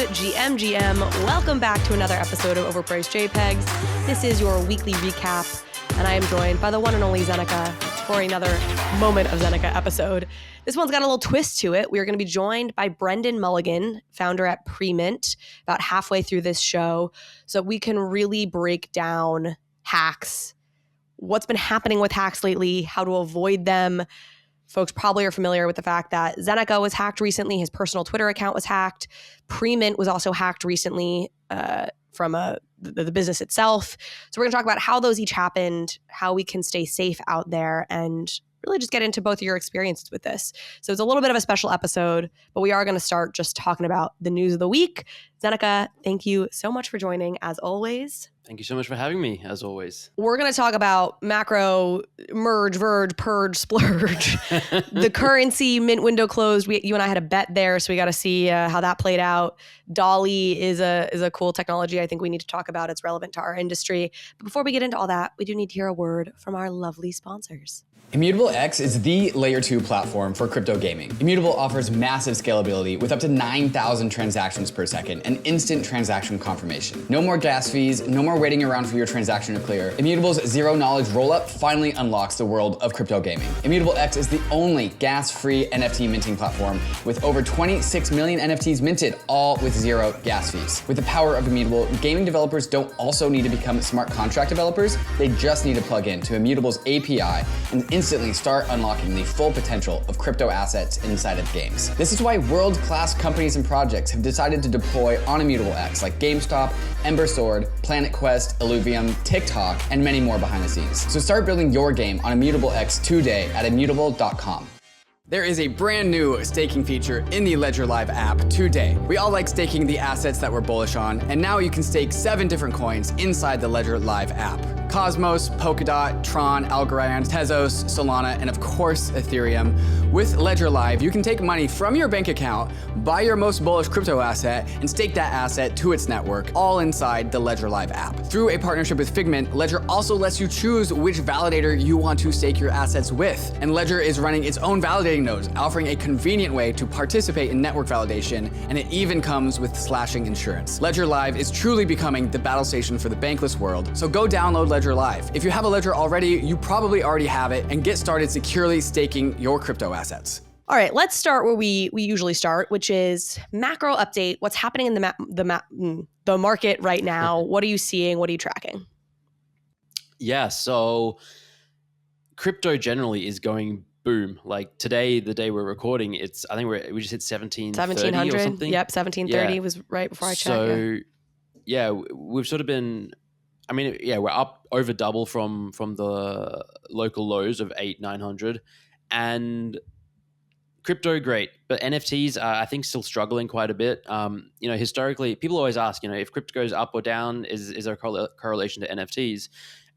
GM. Welcome back to another episode of Overpriced JPEGs. This is your weekly recap, and I am joined by the one and only Zeneca for another Moment of Zeneca episode. This one's got a little twist to it. We are going to be joined by Brenden Mulligan, founder at Premint, about halfway through this show, so we can really break down hacks, what's been happening with hacks lately, how to avoid them. Folks probably are familiar with the fact that Zeneca was hacked recently. His personal Twitter account was hacked. Premint was also hacked recently from the business itself. So we're going to talk about how those each happened, how we can stay safe out there, and really just get into both of your experiences with this. So it's a little bit of a special episode, but we are going to start just talking about the news of the week. Zeneca, thank you so much for joining, as always. Thank you so much for having me, as always. We're going to talk about macro, merge, verge, purge, splurge. The currency mint window closed. You and I had a bet there, so we got to see how that played out. DALL-E is a cool technology I think we need to talk about. It's relevant to our industry. But before we get into all that, we do need to hear a word from our lovely sponsors. Immutable X is the layer 2 platform for crypto gaming. Immutable offers massive scalability with up to 9,000 transactions per second and instant transaction confirmation. No more gas fees, no more waiting around for your transaction to clear. Immutable's zero knowledge rollup finally unlocks the world of crypto gaming. Immutable X is the only gas-free NFT minting platform with over 26 million NFTs minted, all with zero gas fees. With the power of Immutable, gaming developers don't also need to become smart contract developers. They just need to plug in to Immutable's API and instantly start unlocking the full potential of crypto assets inside of games. This is why world-class companies and projects have decided to deploy on Immutable X, like GameStop, Ember Sword, Planet Quest, Illuvium, TikTok, and many more behind the scenes. So start building your game on Immutable X today at immutable.com. There is a brand new staking feature in the Ledger Live app today. We all like staking the assets that we're bullish on, and now you can stake 7 different coins inside the Ledger Live app. Cosmos, Polkadot, Tron, Algorand, Tezos, Solana, and of course Ethereum. With Ledger Live, you can take money from your bank account, buy your most bullish crypto asset, and stake that asset to its network, all inside the Ledger Live app. Through a partnership with Figment, Ledger also lets you choose which validator you want to stake your assets with. And Ledger is running its own validating nodes, offering a convenient way to participate in network validation, and it even comes with slashing insurance. Ledger Live is truly becoming the battle station for the bankless world, so go download Ledger Live. If you have a Ledger already, you probably already have it, and get started securely staking your crypto assets. All right, let's start where we usually start, which is macro update. What's happening in the market right now? What are you seeing? What are you tracking? Yeah, so crypto generally is going boom. Like today, the day we're recording, I think we just hit 1700 or something. Yep, 1730 was right before I checked. So yeah, we've sort of been, we're up over double from the local lows of 800-900, and crypto great, but NFTs are, I think, still struggling quite a bit. Historically, people always ask, if crypto goes up or down, is there a correlation to NFTs?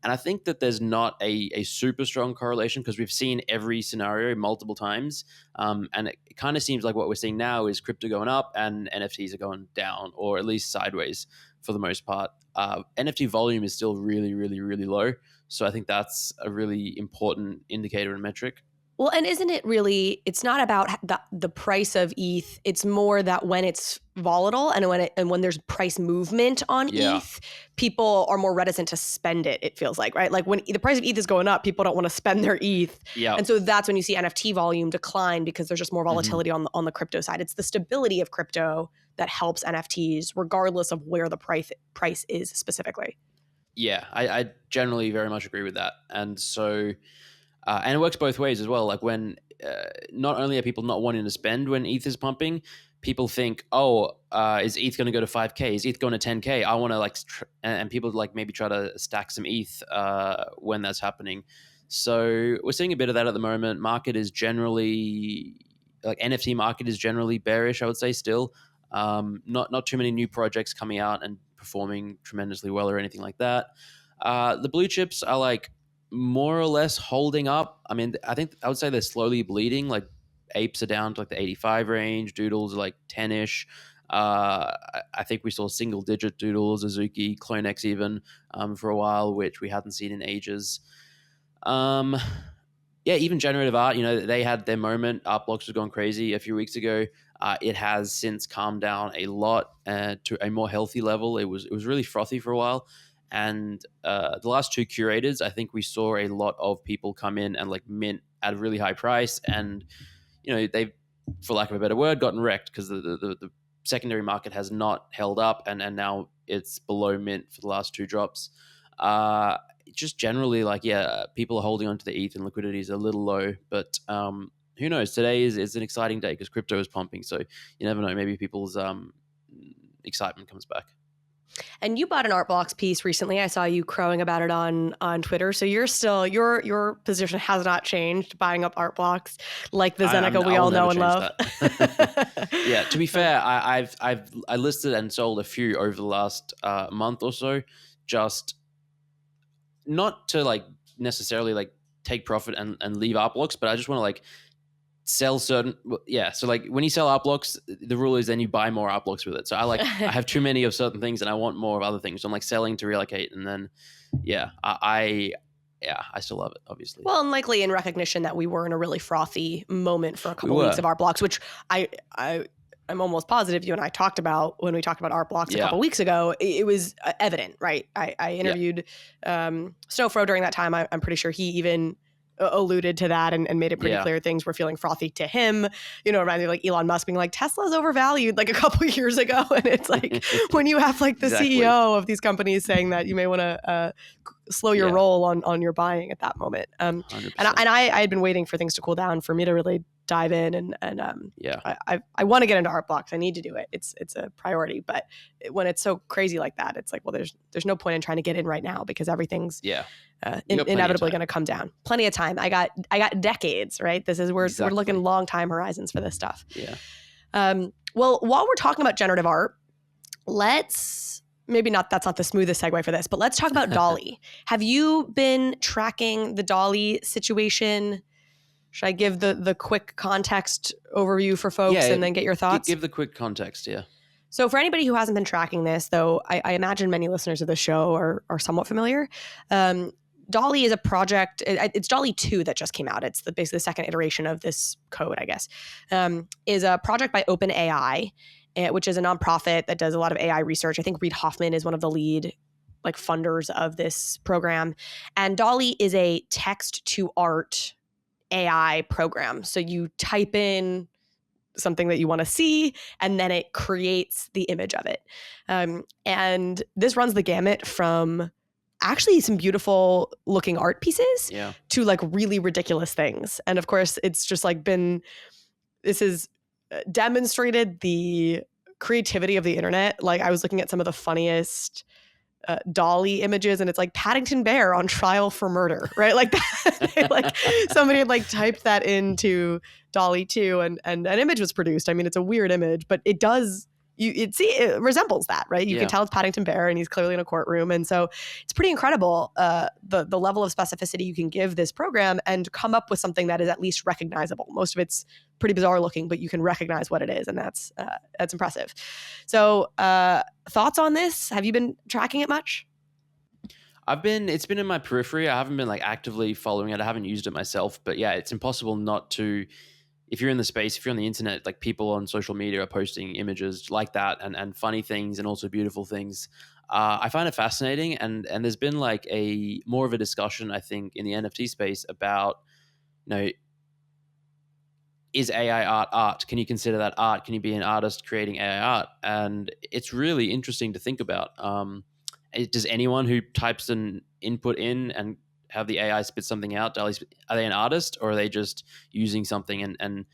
And I think that there's not a super strong correlation because we've seen every scenario multiple times. And it kind of seems like what we're seeing now is crypto going up and NFTs are going down, or at least sideways for the most part. NFT volume is still really, really, really low. So I think that's a really important indicator and metric. Well, and isn't it really, it's not about the price of ETH. It's more that when it's volatile and when there's price movement on ETH, people are more reticent to spend it, it feels like, right? Like when the price of ETH is going up, people don't want to spend their ETH. Yeah. And so that's when you see NFT volume decline because there's just more volatility on the crypto side. It's the stability of crypto that helps NFTs regardless of where the price is specifically. Yeah, I generally very much agree with that. And so... and it works both ways as well. Like when not only are people not wanting to spend when ETH is pumping, people think, is ETH going to go to 5K? Is ETH going to 10K? I want to and people maybe try to stack some ETH when that's happening. So we're seeing a bit of that at the moment. Market is generally, NFT market is generally bearish, I would say still. Not too many new projects coming out and performing tremendously well or anything like that. The blue chips are more or less holding up. I would say they're slowly bleeding. Like apes are down to the 85 range, doodles are 10-ish. I think we saw single digit doodles, Azuki, CloneX even for a while, which we hadn't seen in ages. Even generative art, they had their moment. Art blocks was going crazy a few weeks ago. It has since calmed down a lot to a more healthy level. It was really frothy for a while. And the last two curators, I think we saw a lot of people come in and like mint at a really high price. And, they've, for lack of a better word, gotten wrecked because the secondary market has not held up. And now it's below mint for the last two drops. Just generally, people are holding on to the ETH and liquidity is a little low. But who knows? Today is an exciting day because crypto is pumping. So you never know. Maybe people's excitement comes back. And you bought an Art Blocks piece recently. I saw you crowing about it on Twitter. So you're still your position has not changed, buying up Art Blocks like the Zeneca we all know and love. Yeah. To be fair, I listed and sold a few over the last month or so, just not to like necessarily like take profit and leave Art Blocks, but I just want to like sell certain, so like when you sell Art Blocks, the rule is then you buy more Art Blocks with it. So I have too many of certain things and I want more of other things, so I'm like selling to reallocate. And then I still love it, obviously. Well, and likely in recognition that we were in a really frothy moment for a couple weeks of Art Blocks, which I'm almost positive you and I talked about when we talked about Art Blocks a couple weeks ago. It was evident, right? I interviewed Snowfro during that time. I'm pretty sure he even alluded to that and made it pretty clear things were feeling frothy to him. Reminded me of like Elon Musk being like, Tesla's overvalued like a couple of years ago. And it's like when you have like the CEO of these companies saying that, you may want to slow your roll on your buying at that moment. And I had been waiting for things to cool down for me to really dive in and I want to get into Art Blocks. I need to do it. It's a priority. But when it's so crazy like that, it's like, well, there's no point in trying to get in right now because everything's inevitably going to come down. Plenty of time. I got decades, right? We're looking long time horizons for this stuff. Yeah. Well, while we're talking about generative art, that's not the smoothest segue for this, but let's talk about DALL-E. Have you been tracking the DALL-E situation? Should I give the quick context overview for folks and then get your thoughts? Give the quick context, yeah. So for anybody who hasn't been tracking this, though, I imagine many listeners of the show are somewhat familiar. DALL-E is a project. It's DALL-E 2 that just came out. It's basically the second iteration of this code, I guess. Is a project by OpenAI, which is a nonprofit that does a lot of AI research. I think Reid Hoffman is one of the lead funders of this program. And DALL-E is a text to art AI program. So you type in something that you want to see, and then it creates the image of it. And this runs the gamut from actually some beautiful looking art pieces to like really ridiculous things. And of course, it's just like this has demonstrated the creativity of the internet. Like I was looking at some of the funniest DALL-E images, and it's like Paddington Bear on trial for murder, right? Like that, like somebody had like typed that into DALL-E 2 and an image was produced. I mean, it's a weird image, but it does it resembles that, right? You can tell it's Paddington Bear and he's clearly in a courtroom. And so it's pretty incredible the level of specificity you can give this program and come up with something that is at least recognizable. Most of it's pretty bizarre looking, but you can recognize what it is, and that's impressive. So thoughts on this? Have you been tracking it much? It's been in my periphery. I haven't been like actively following it. I haven't used it myself, but yeah, it's impossible not to. If you're in the space, if you're on the internet, like people on social media are posting images like that and funny things and also beautiful things. I find it fascinating, and there's been like a more of a discussion, I think, in the NFT space about, is AI art? Can you consider that art? Can you be an artist creating AI art? And it's really interesting to think about. Does anyone who types an input in and have the AI spit something out, are they an artist, or are they just using something? And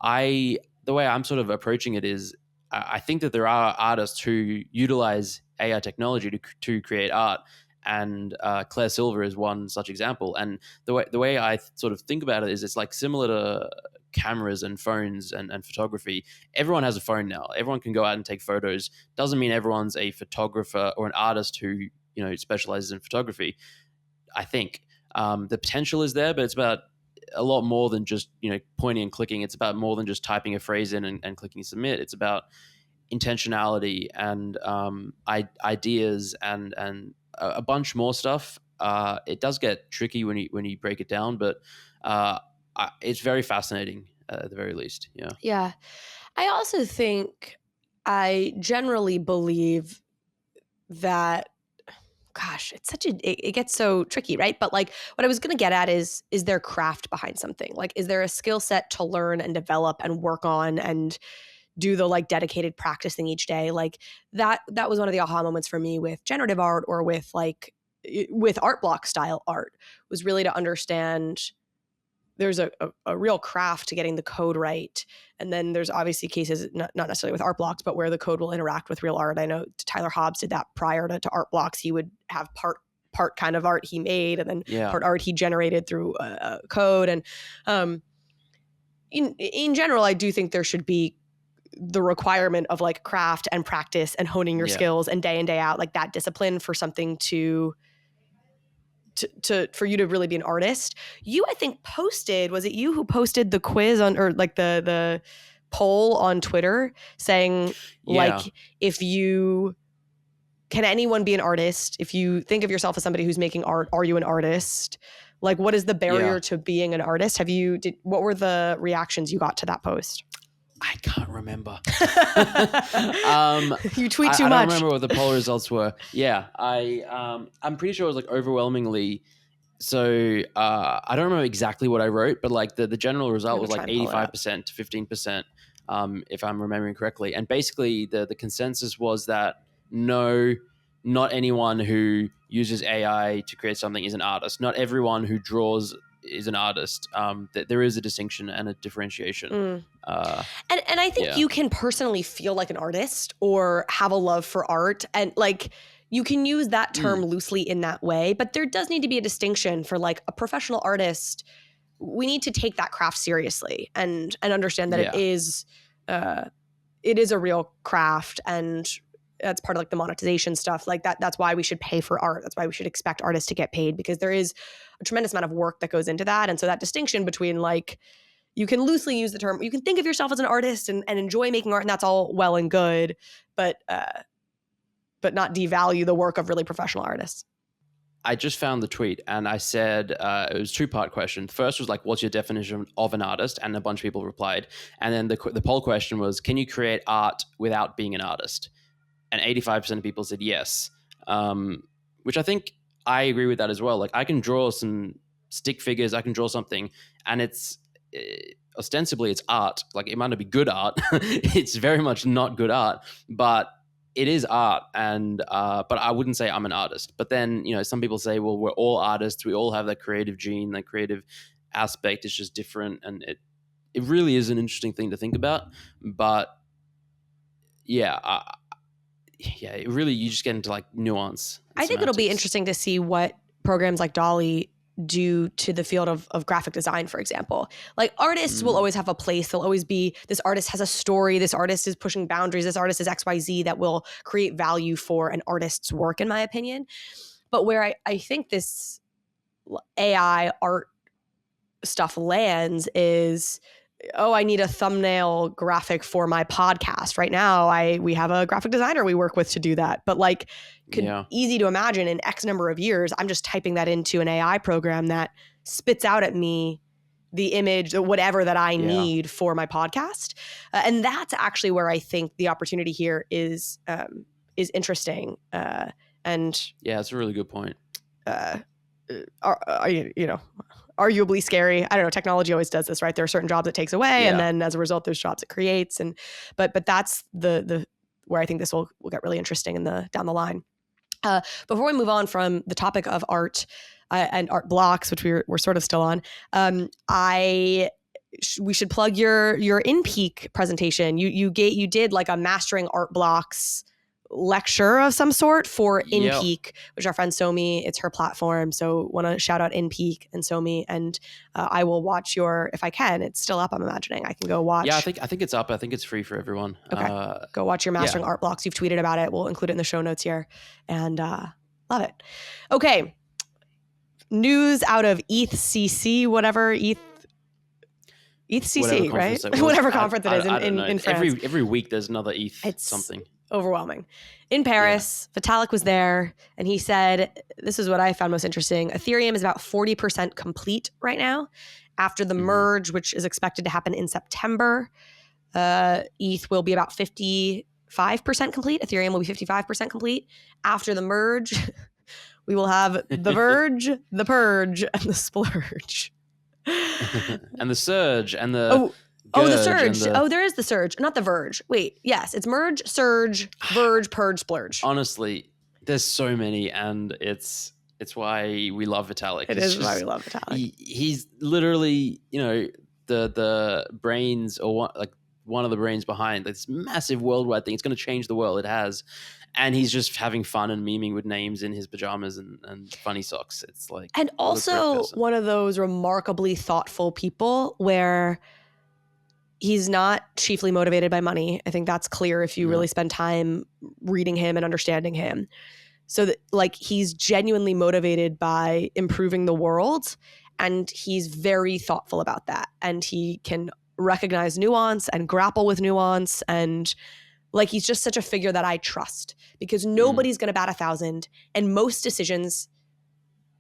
the way I'm sort of approaching it is, I think that there are artists who utilize AI technology to create art, and Claire Silver is one such example. And the way I sort of think about it is, it's like similar to cameras and phones and photography. Everyone has a phone now. Everyone can go out and take photos. Doesn't mean everyone's a photographer or an artist who specializes in photography. I think the potential is there, but it's about a lot more than just pointing and clicking. It's about more than just typing a phrase in and clicking submit. It's about intentionality and ideas and a bunch more stuff. It does get tricky when you break it down, but it's very fascinating at the very least. Yeah. I also think I generally believe that, gosh, it's such a, it gets so tricky, right? But like what I was going to get at is there craft behind something? Like, is there a skill set to learn and develop and work on and do the like dedicated practice thing each day? Like that was one of the aha moments for me with generative art or with art block style art, was really to understand there's a real craft to getting the code right. And then there's obviously cases, not necessarily with art blocks, but where the code will interact with real art. I know Tyler Hobbs did that prior to art blocks. He would have part kind of art he made and then part art he generated through code. And in general, I do think there should be the requirement of like craft and practice and honing your skills and day out, like that discipline for something to for you to really be an artist. You, I think, posted, was it you who posted the quiz on, or like the poll on Twitter saying like, if you, can anyone be an artist? If you think of yourself as somebody who's making art, are you an artist? Like, what is the barrier to being an artist? What were the reactions you got to that post? I can't remember. You tweet too much. I don't remember what the poll results were. Yeah, I'm pretty sure it was like overwhelmingly. So I don't remember exactly what I wrote, but like the general result was like 85% to 15%, if I'm remembering correctly. And basically the consensus was that no, not anyone who uses AI to create something is an artist. Not everyone who draws is an artist. That there is a distinction and a differentiation. And I think you can personally feel like an artist or have a love for art, and like you can use that term loosely in that way, but there does need to be a distinction for like a professional artist. We need to take that craft seriously and understand that it is a real craft, and that's part of like the monetization stuff like that. That's why we should pay for art. That's why we should expect artists to get paid, because there is a tremendous amount of work that goes into that. And so that distinction between like, you can loosely use the term, you can think of yourself as an artist and enjoy making art, and that's all well and good, but not devalue the work of really professional artists. I just found the tweet and I said, it was a 2-part question. The first was like, what's your definition of an artist? And a bunch of people replied. And then the poll question was, can you create art without being an artist? And 85% of people said yes, which I think I agree with that as well. Like I can draw some stick figures, I can draw something, and it's ostensibly it's art. Like it might not be good art. It's very much not good art, but it is art. And but I wouldn't say I'm an artist. But then, you know, some people say, well, we're all artists. We all have that creative gene, that creative aspect. It's just different. And it really is an interesting thing to think about. But yeah, it really, you just get into like nuance. I think it'll be interesting to see what programs like DALL-E do to the field of graphic design, for example. Like artists will always have a place. There'll always be, this artist has a story, this artist is pushing boundaries, this artist is XYZ that will create value for an artist's work, in my opinion. But where I think this AI art stuff lands is, oh, I need a thumbnail graphic for my podcast. Right now, we have a graphic designer we work with to do that. But like, easy to imagine in X number of years, I'm just typing that into an AI program that spits out at me the image or whatever that I need for my podcast. And that's actually where I think the opportunity here is interesting. And yeah, it's a really good point. Arguably scary. I don't know. Technology always does this, right? There are certain jobs it takes away, and then as a result, there's jobs it creates. And but that's the where I think this will get really interesting in down the line. Before we move on from the topic of art and art blocks, which we're sort of still on, we should plug your InPeak presentation. You did like a mastering art blocks lecture of some sort for InPeak, which our friend Somi, it's her platform. So want to shout out InPeak and Somi, and I will watch if I can, it's still up, I'm imagining. I can go watch. Yeah, I think it's up. I think it's free for everyone. Okay. Go watch your mastering art blocks. You've tweeted about it. We'll include it in the show notes here. And love it. Okay. News out of ETHCC, whatever, ETHCC, right? Whatever conference it is in France. Every week there's another ETH something. Overwhelming. In Paris, Vitalik was there, and he said, this is what I found most interesting. Ethereum is about 40% complete right now after the merge, which is expected to happen in September. ETH will be about 55% complete. Ethereum will be 55% complete. After the merge, we will have the Verge, the Purge, and the Splurge. And the Surge and the the Gurge Surge. and the... There is the Surge, not the Verge. Wait, yes, it's Merge, Surge, Verge, Purge, Splurge. Honestly, there's so many, and it's why we love Vitalik. It is why we love Vitalik. He's literally, the brains, or one of the brains behind this massive worldwide thing. It's going to change the world. It has. And he's just having fun and memeing with names in his pajamas and funny socks. It's like, and also one of those remarkably thoughtful people where he's not chiefly motivated by money. I think that's clear if you really spend time reading him and understanding him. So that, like, he's genuinely motivated by improving the world, and he's very thoughtful about that. And he can recognize nuance and grapple with nuance, and like, he's just such a figure that I trust, because nobody's going to bat 1,000, and most decisions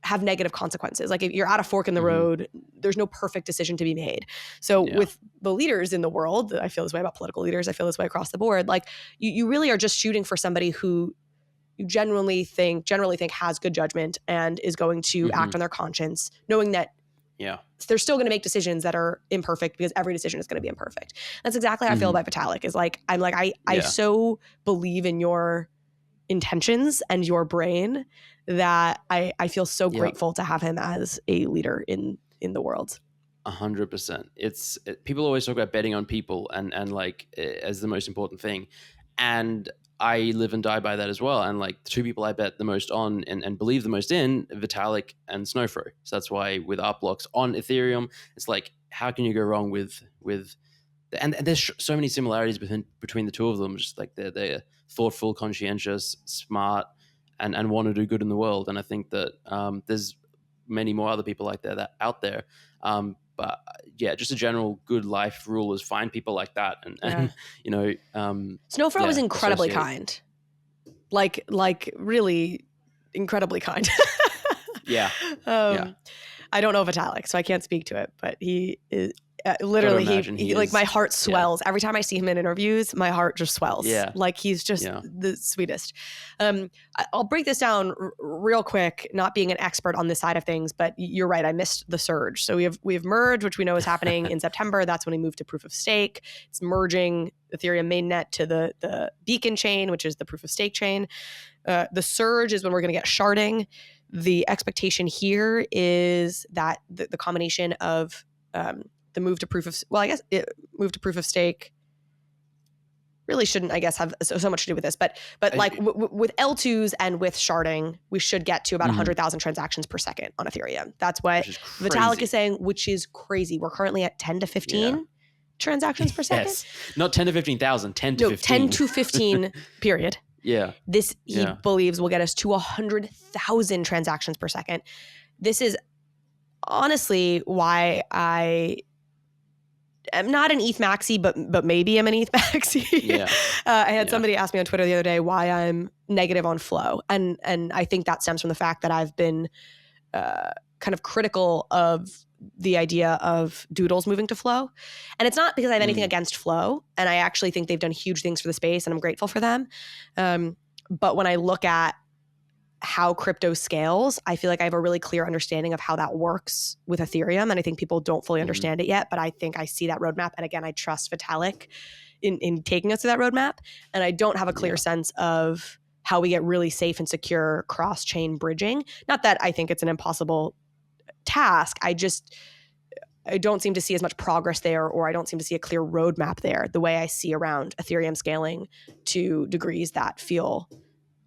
have negative consequences. Like, if you're at a fork in the road, there's no perfect decision to be made. So with the leaders in the world, I feel this way about political leaders, I feel this way across the board. Like, you really are just shooting for somebody who you generally think has good judgment and is going to act on their conscience, knowing that they're still going to make decisions that are imperfect, because every decision is going to be imperfect. That's exactly how I feel about Vitalik. Is like, I so believe in your intentions and your brain that I feel so grateful to have him as a leader in the world. 100%. People always talk about betting on people and like as the most important thing, and I live and die by that as well. And like, the two people I bet the most on and believe the most in, Vitalik and Snowfro. So that's why with art blocks on Ethereum, it's like, how can you go wrong with and there's so many similarities between the two of them. Just like they're thoughtful, conscientious, smart, and want to do good in the world. And I think that there's many more other people like that out there. But yeah, just a general good life rule is find people like that. And Snowfro was incredibly kind. Like really incredibly kind. I don't know Vitalik, so I can't speak to it, but he is literally, he like, my heart swells. Every time I see him in interviews, my heart just swells. Like, he's just the sweetest. I'll break this down real quick, not being an expert on this side of things, but you're right, I missed the surge. So we have merge, which we know is happening in September. That's when we move to proof of stake. It's merging Ethereum mainnet to the Beacon chain, which is the proof of stake chain. The surge is when we're going to get sharding. The expectation here is that the combination of the move to proof of stake really shouldn't, I guess, have so much to do with this, but like with L2s and with sharding, we should get to about 100,000 transactions per second on Ethereum. That's what Vitalik is saying, which is crazy. We're currently at 10 to 15 transactions per second. Yes, not 10 to 15,000, 10 to 15. 10 to 15, period. This, he believes, will get us to 100,000 transactions per second. This is honestly why I'm not an ETH maxi, but maybe I'm an ETH maxi. I had somebody ask me on Twitter the other day why I'm negative on flow. And I think that stems from the fact that I've been kind of critical of the idea of doodles moving to flow. And it's not because I have anything against flow. And I actually think they've done huge things for the space, and I'm grateful for them. But when I look at how crypto scales, I feel like I have a really clear understanding of how that works with Ethereum. And I think people don't fully understand it yet, but I think I see that roadmap. And again, I trust Vitalik in taking us to that roadmap. And I don't have a clear sense of how we get really safe and secure cross-chain bridging. Not that I think it's an impossible task. I don't seem to see as much progress there, or I don't seem to see a clear roadmap there the way I see around Ethereum scaling to degrees that feel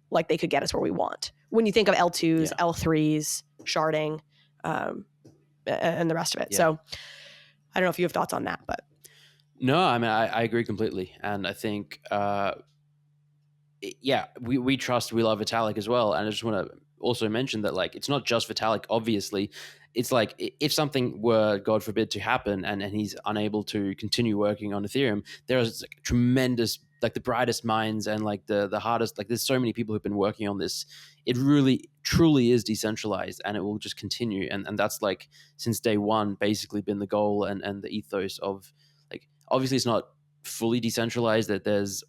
like they could get us where we want. When you think of L2s, L3s, sharding, and the rest of it. So I don't know if you have thoughts on that, but. No, I mean, I agree completely. And I think, we trust, we love Vitalik as well. And I just want to also mention that, like, it's not just Vitalik, obviously. It's like, if something were, God forbid, to happen and he's unable to continue working on Ethereum, there is like tremendous, like the brightest minds and like the hardest, like there's so many people who've been working on this. It really, truly is decentralized, and it will just continue. And that's like, since day one, basically been the goal and the ethos of, like, obviously it's not fully decentralized, that there's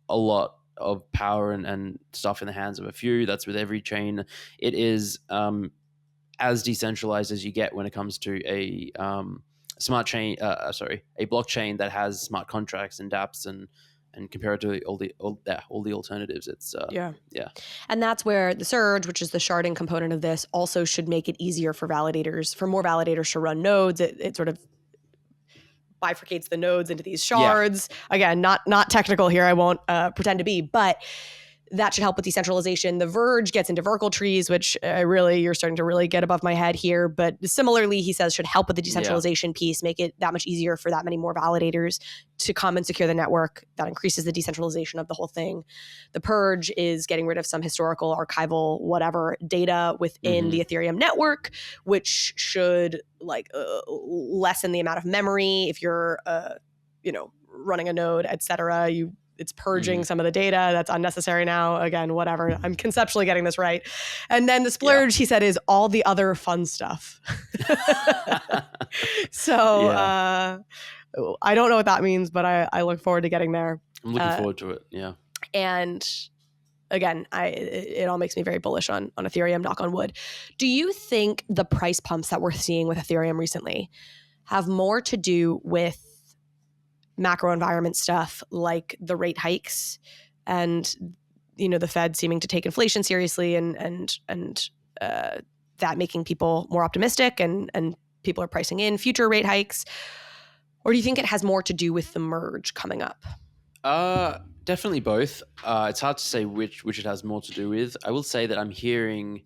a lot of power and stuff in the hands of a few. That's with every chain. It is as decentralized as you get when it comes to a smart chain. A blockchain that has smart contracts and DApps and compared to all the alternatives. It's Yeah. yeah. And that's where the surge, which is the sharding component of this, also should make it easier for more validators to run nodes. It sort of bifurcates the nodes into these shards. Yeah. Again, not technical here. I won't pretend to be, but that should help with decentralization. The Verge gets into Verkle trees, which you're starting to really get above my head here. But similarly, he says should help with the decentralization piece, make it that much easier for that many more validators to come and secure the network. That increases the decentralization of the whole thing. The Purge is getting rid of some historical, archival, whatever data within the Ethereum network, which should lessen the amount of memory if you're running a node, etc. It's purging some of the data that's unnecessary now. Again, whatever. I'm conceptually getting this right. And then the splurge, he said, is all the other fun stuff. So I don't know what that means, but I look forward to getting there. I'm looking forward to it. Yeah. And again, it all makes me very bullish on Ethereum, knock on wood. Do you think the price pumps that we're seeing with Ethereum recently have more to do with macro environment stuff like the rate hikes and the Fed seeming to take inflation seriously and that making people more optimistic and people are pricing in future rate hikes? Or do you think it has more to do with the merge coming up? Definitely both. It's hard to say which it has more to do with. I will say that I'm hearing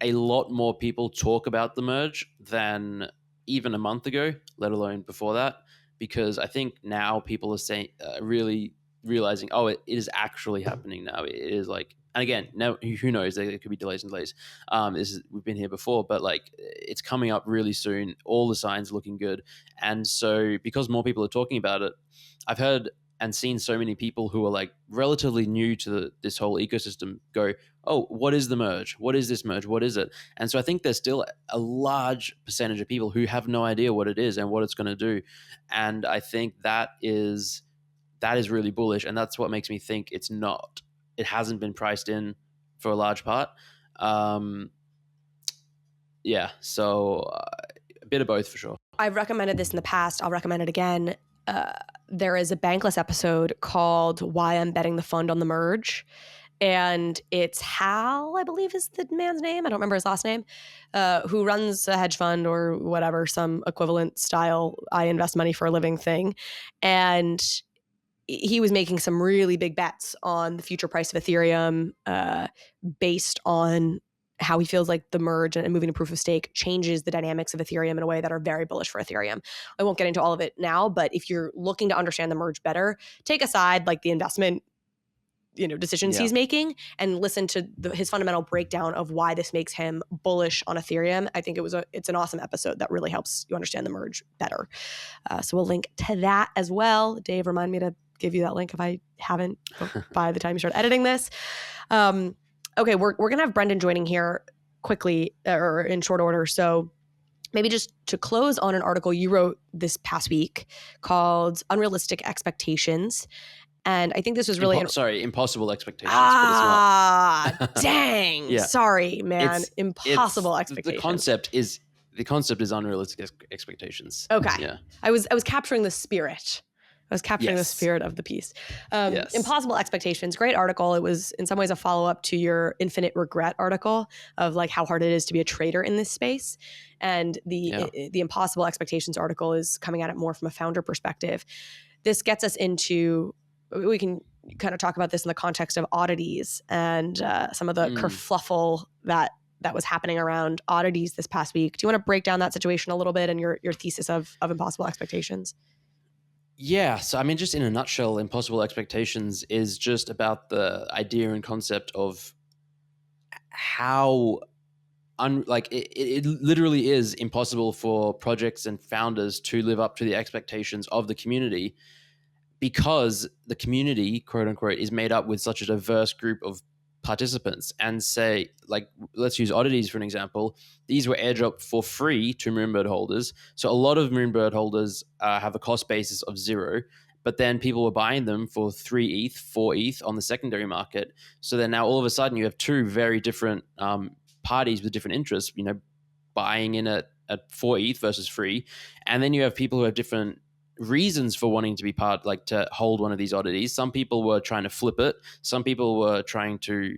a lot more people talk about the merge than even a month ago, let alone before that. Because I think now people are saying, really realizing, it is actually happening now. It is and again, now who knows? There could be delays and delays. We've been here before, but it's coming up really soon. All the signs looking good, and so because more people are talking about it, I've heard and seen so many people who are relatively new to this whole ecosystem go, oh, what is the merge? What is this merge? What is it? And so I think there's still a large percentage of people who have no idea what it is and what it's going to do. And I think that is really bullish. And that's what makes me think it hasn't been priced in for a large part. So a bit of both for sure. I've recommended this in the past. I'll recommend it again. There is a Bankless episode called Why I'm Betting the Fund on the Merge. And it's Hal, I believe is the man's name. I don't remember his last name, who runs a hedge fund or whatever, some equivalent style, I invest money for a living thing. And he was making some really big bets on the future price of Ethereum based on how he feels like the merge and moving to proof of stake changes the dynamics of Ethereum in a way that are very bullish for Ethereum. I won't get into all of it now, but if you're looking to understand the merge better, take aside the investment decisions he's making and listen to his fundamental breakdown of why this makes him bullish on Ethereum. I think it's an awesome episode that really helps you understand the merge better. So we'll link to that as well. Dave, remind me to give you that link if I haven't by the time you start editing this. Okay, we're going to have Brenden joining here quickly or in short order. So maybe just to close on an article you wrote this past week called Unrealistic Expectations. And I think this was really... Impossible Expectations. Dang. Yeah. Sorry, man. Impossible Expectations. The concept is Unrealistic Expectations. Okay. Yeah. I was capturing the spirit. The spirit of the piece. Impossible Expectations, great article. It was in some ways a follow-up to your Infinite Regret article of how hard it is to be a trader in this space. And the Impossible Expectations article is coming at it more from a founder perspective. This gets us into, we can kind of talk about this in the context of oddities and some of the kerfluffle that was happening around oddities this past week. Do you want to break down that situation a little bit and your thesis of Impossible Expectations? Yeah, so I mean, just in a nutshell, Impossible Expectations is just about the idea and concept of how it literally is impossible for projects and founders to live up to the expectations of the community because the community, quote unquote, is made up with such a diverse group of participants. And say, let's use oddities for an example. These were airdropped for free to Moonbird holders. So a lot of Moonbird holders have a cost basis of 0, but then people were buying them for 3 ETH, 4 ETH on the secondary market. So then now all of a sudden you have two very different parties with different interests, buying in at 4 ETH versus free. And then you have people who have different reasons for wanting to be to hold one of these oddities. Some people were trying to flip it. Some people were trying to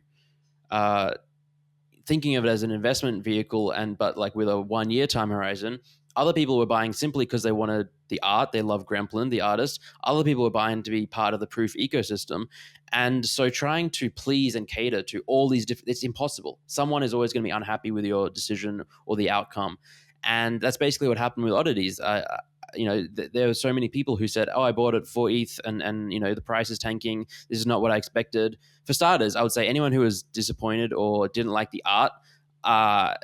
thinking of it as an investment vehicle, but with a 1 year time horizon. Other people were buying simply because they wanted the art. They love Gremplin, the artist. Other people were buying to be part of the proof ecosystem. And so trying to please and cater to all these it's impossible. Someone is always going to be unhappy with your decision or the outcome. And that's basically what happened with oddities. There were so many people who said, "Oh, I bought it for ETH, and the price is tanking. This is not what I expected." For starters, I would say anyone who was disappointed or didn't like the art, I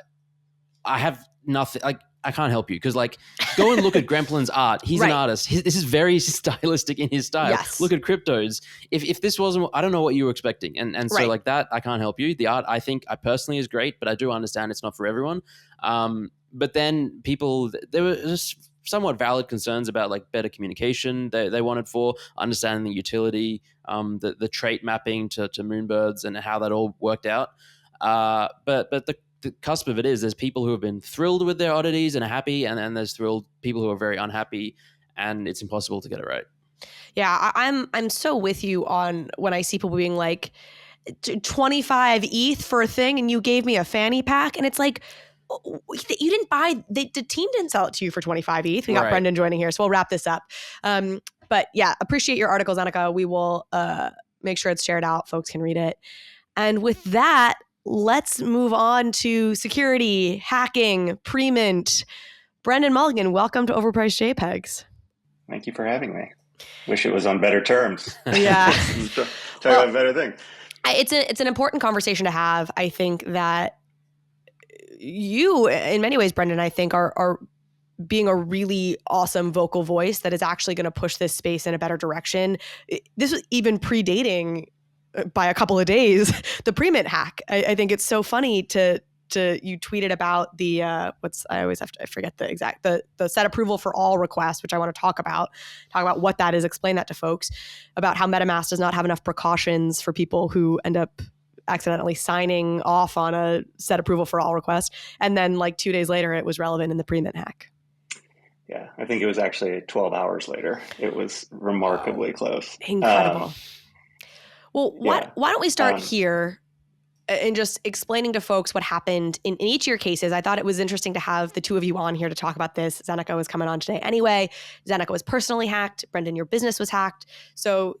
have nothing. I can't help you because go and look at Gremplin's art. He's an artist. This is very stylistic in his style. Yes. Look at Crypto's. If this wasn't, I don't know what you were expecting, and so that I can't help you. The art I think I personally is great, but I do understand it's not for everyone. But then there were just somewhat valid concerns about better communication they wanted for understanding the utility, the trait mapping to Moonbirds and how that all worked out. But the cusp of it is there's people who have been thrilled with their oddities and are happy, and then there's people who are very unhappy, and it's impossible to get it right. Yeah, I'm so with you on when I see people being like 25 ETH for a thing and you gave me a fanny pack, and it's like, you didn't buy, the team didn't sell it to you for 25 ETH. We got Brenden joining here, so we'll wrap this up. But yeah, appreciate your article, Zeneca. We will make sure it's shared out. Folks can read it. And with that, let's move on to security, hacking, Premint. Brenden Mulligan, welcome to Overpriced JPEGs. Thank you for having me. Wish it was on better terms. Yeah. Talk about better things. It's an important conversation to have. I think that you, in many ways, Brenden, I think are being a really awesome vocal voice that is actually going to push this space in a better direction. This was even predating by a couple of days the Premint hack. I think it's so funny to you tweeted about the I forget the exact the set approval for all request, which I want to talk about what that is, explain that to folks about how MetaMask does not have enough precautions for people who end up accidentally signing off on a set approval for all request. And then 2 days later, it was relevant in the Premint hack. Yeah, I think it was actually 12 hours later. It was remarkably close. Incredible. Well, why don't we start here and just explaining to folks what happened in each of your cases. I thought it was interesting to have the two of you on here to talk about this. Zeneca was coming on today anyway. Zeneca was personally hacked. Brenden, your business was hacked. So,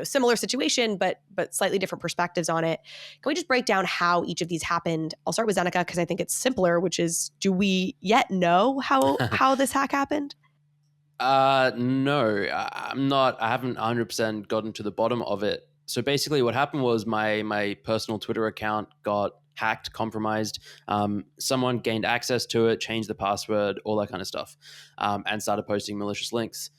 similar situation, but slightly different perspectives on it. Can we just break down how each of these happened? I'll start with Zeneca because I think it's simpler, which is, do we yet know how this hack happened? No, I'm not. I haven't 100% gotten to the bottom of it. So basically what happened was my personal Twitter account got hacked, compromised. Someone gained access to it, changed the password, all that kind of stuff, and started posting malicious links.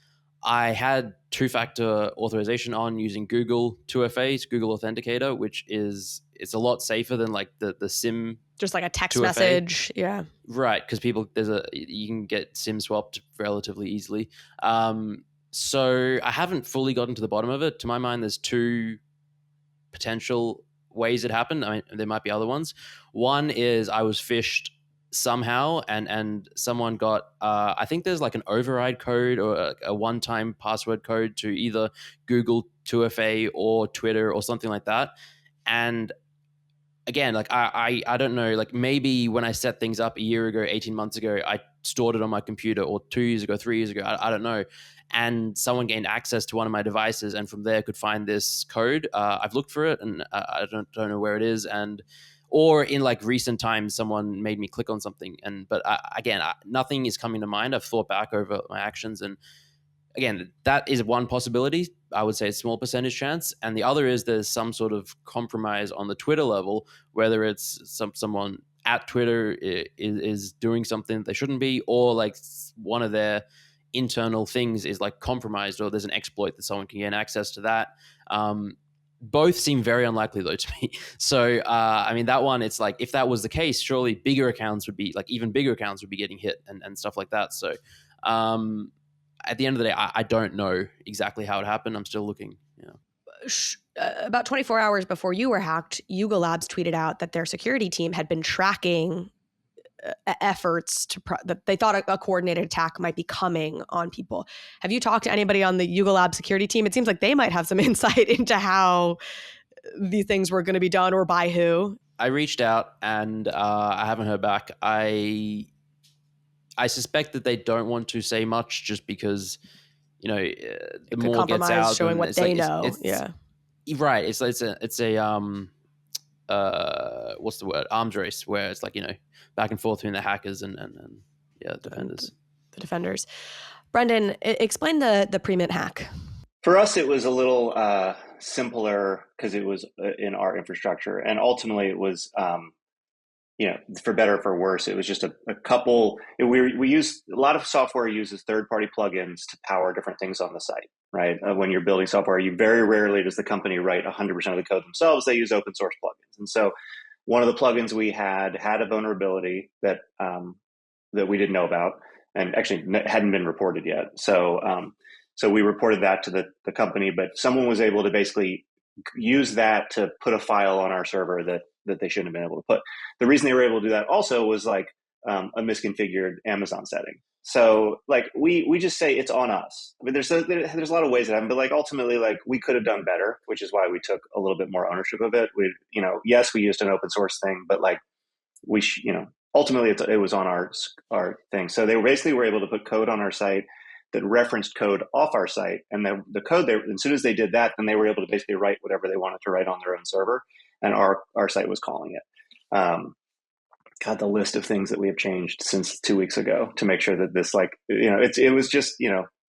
I had two-factor authorization on using Google 2FA, Google Authenticator, which it's a lot safer than the SIM. Just like a text 2FA. Message. Yeah. Right. Because you can get SIM swapped relatively easily. So I haven't fully gotten to the bottom of it. To my mind, there's two potential ways it happened. I mean, there might be other ones. One is I was phished somehow and someone got, I think there's an override code or a one-time password code to either Google 2FA or Twitter or something like that. And again, I don't know, maybe when I set things up a year ago, 18 months ago, I stored it on my computer, or 2 years ago, 3 years ago, I don't know. And someone gained access to one of my devices and from there could find this code. I've looked for it and I don't know where it is. Or in recent times, someone made me click on something. But again, nothing is coming to mind. I've thought back over my actions, and again, that is one possibility. I would say a small percentage chance. And the other is there's some sort of compromise on the Twitter level, whether it's someone at Twitter is doing something that they shouldn't be, or one of their internal things is compromised, or there's an exploit that someone can gain access to that. Both seem very unlikely though to me. So, I mean, that one, it's if that was the case, surely bigger accounts would be even bigger accounts would be getting hit and stuff like that. So, at the end of the day, I don't know exactly how it happened. I'm still looking. Yeah. About 24 hours before you were hacked, Yuga Labs tweeted out that their security team had been tracking efforts that they thought a coordinated attack might be coming on people. Have you talked to anybody on the Yuga Labs security team? It seems like they might have some insight into how these things were going to be done or by who. I reached out and I haven't heard back. I suspect that they don't want to say much just because, the more gets out, showing what they know. Yeah, right. It's a what's the word? Arms race where it's like, back and forth between the hackers and the defenders. The defenders. Brenden, explain the Premint hack. For us, it was a little simpler because it was in our infrastructure, and ultimately it was, for better or for worse, it was just a couple. We use a lot of software uses third-party plugins to power different things on the site, right? When you're building software, you very rarely does the company write 100% of the code themselves. They use open source plugins, and so one of the plugins we had a vulnerability that we didn't know about, and actually hadn't been reported yet. So we reported that to the company, but someone was able to basically use that to put a file on our server that they shouldn't have been able to put. The reason they were able to do that also was like a misconfigured Amazon setting. So like we just say it's on us. I mean, there's a lot of ways that happen, but like ultimately, like we could have done better, which is why we took a little bit more ownership of it. Yes, we used an open source thing, but like ultimately it was on our thing. So they were able to put code on our site that referenced code off our site, and then the code as soon as they did that, then they were able to basically write whatever they wanted to write on their own server, and our site was calling it. God, the list of things that we have changed since 2 weeks ago to make sure that this, it was just,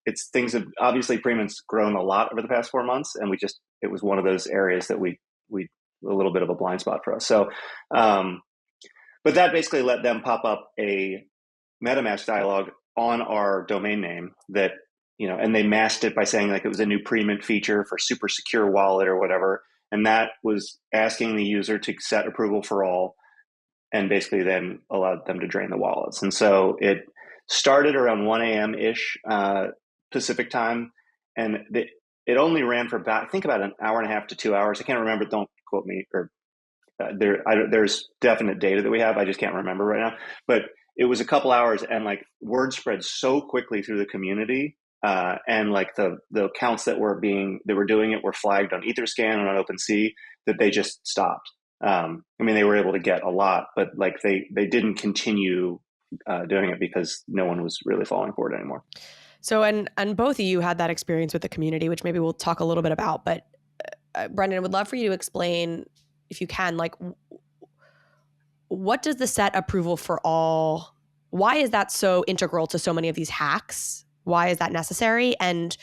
it's things have obviously Premint's grown a lot over the past 4 months, and it was one of those areas that we a little bit of a blind spot for us. So, but that basically let them pop up a MetaMask dialog on our domain name that, and they masked it by saying like it was a new Premint feature for super secure wallet or whatever. And that was asking the user to set approval for all, and basically then allowed them to drain the wallets. And so it started around 1 a.m.-ish Pacific time. And it only ran for about an hour and a half to 2 hours. I can't remember. Don't quote me. Or there's definite data that we have. I just can't remember right now. But it was a couple hours, and like word spread so quickly through the community. And like the accounts that were doing it were flagged on EtherScan and on OpenSea that they just stopped. They were able to get a lot, but like they didn't continue doing it because no one was really falling for it anymore. So, and both of you had that experience with the community, which maybe we'll talk a little bit about, but Brenden, I would love for you to explain, if you can, like what does the set approval for all, why is that so integral to so many of these hacks? Why is that necessary? And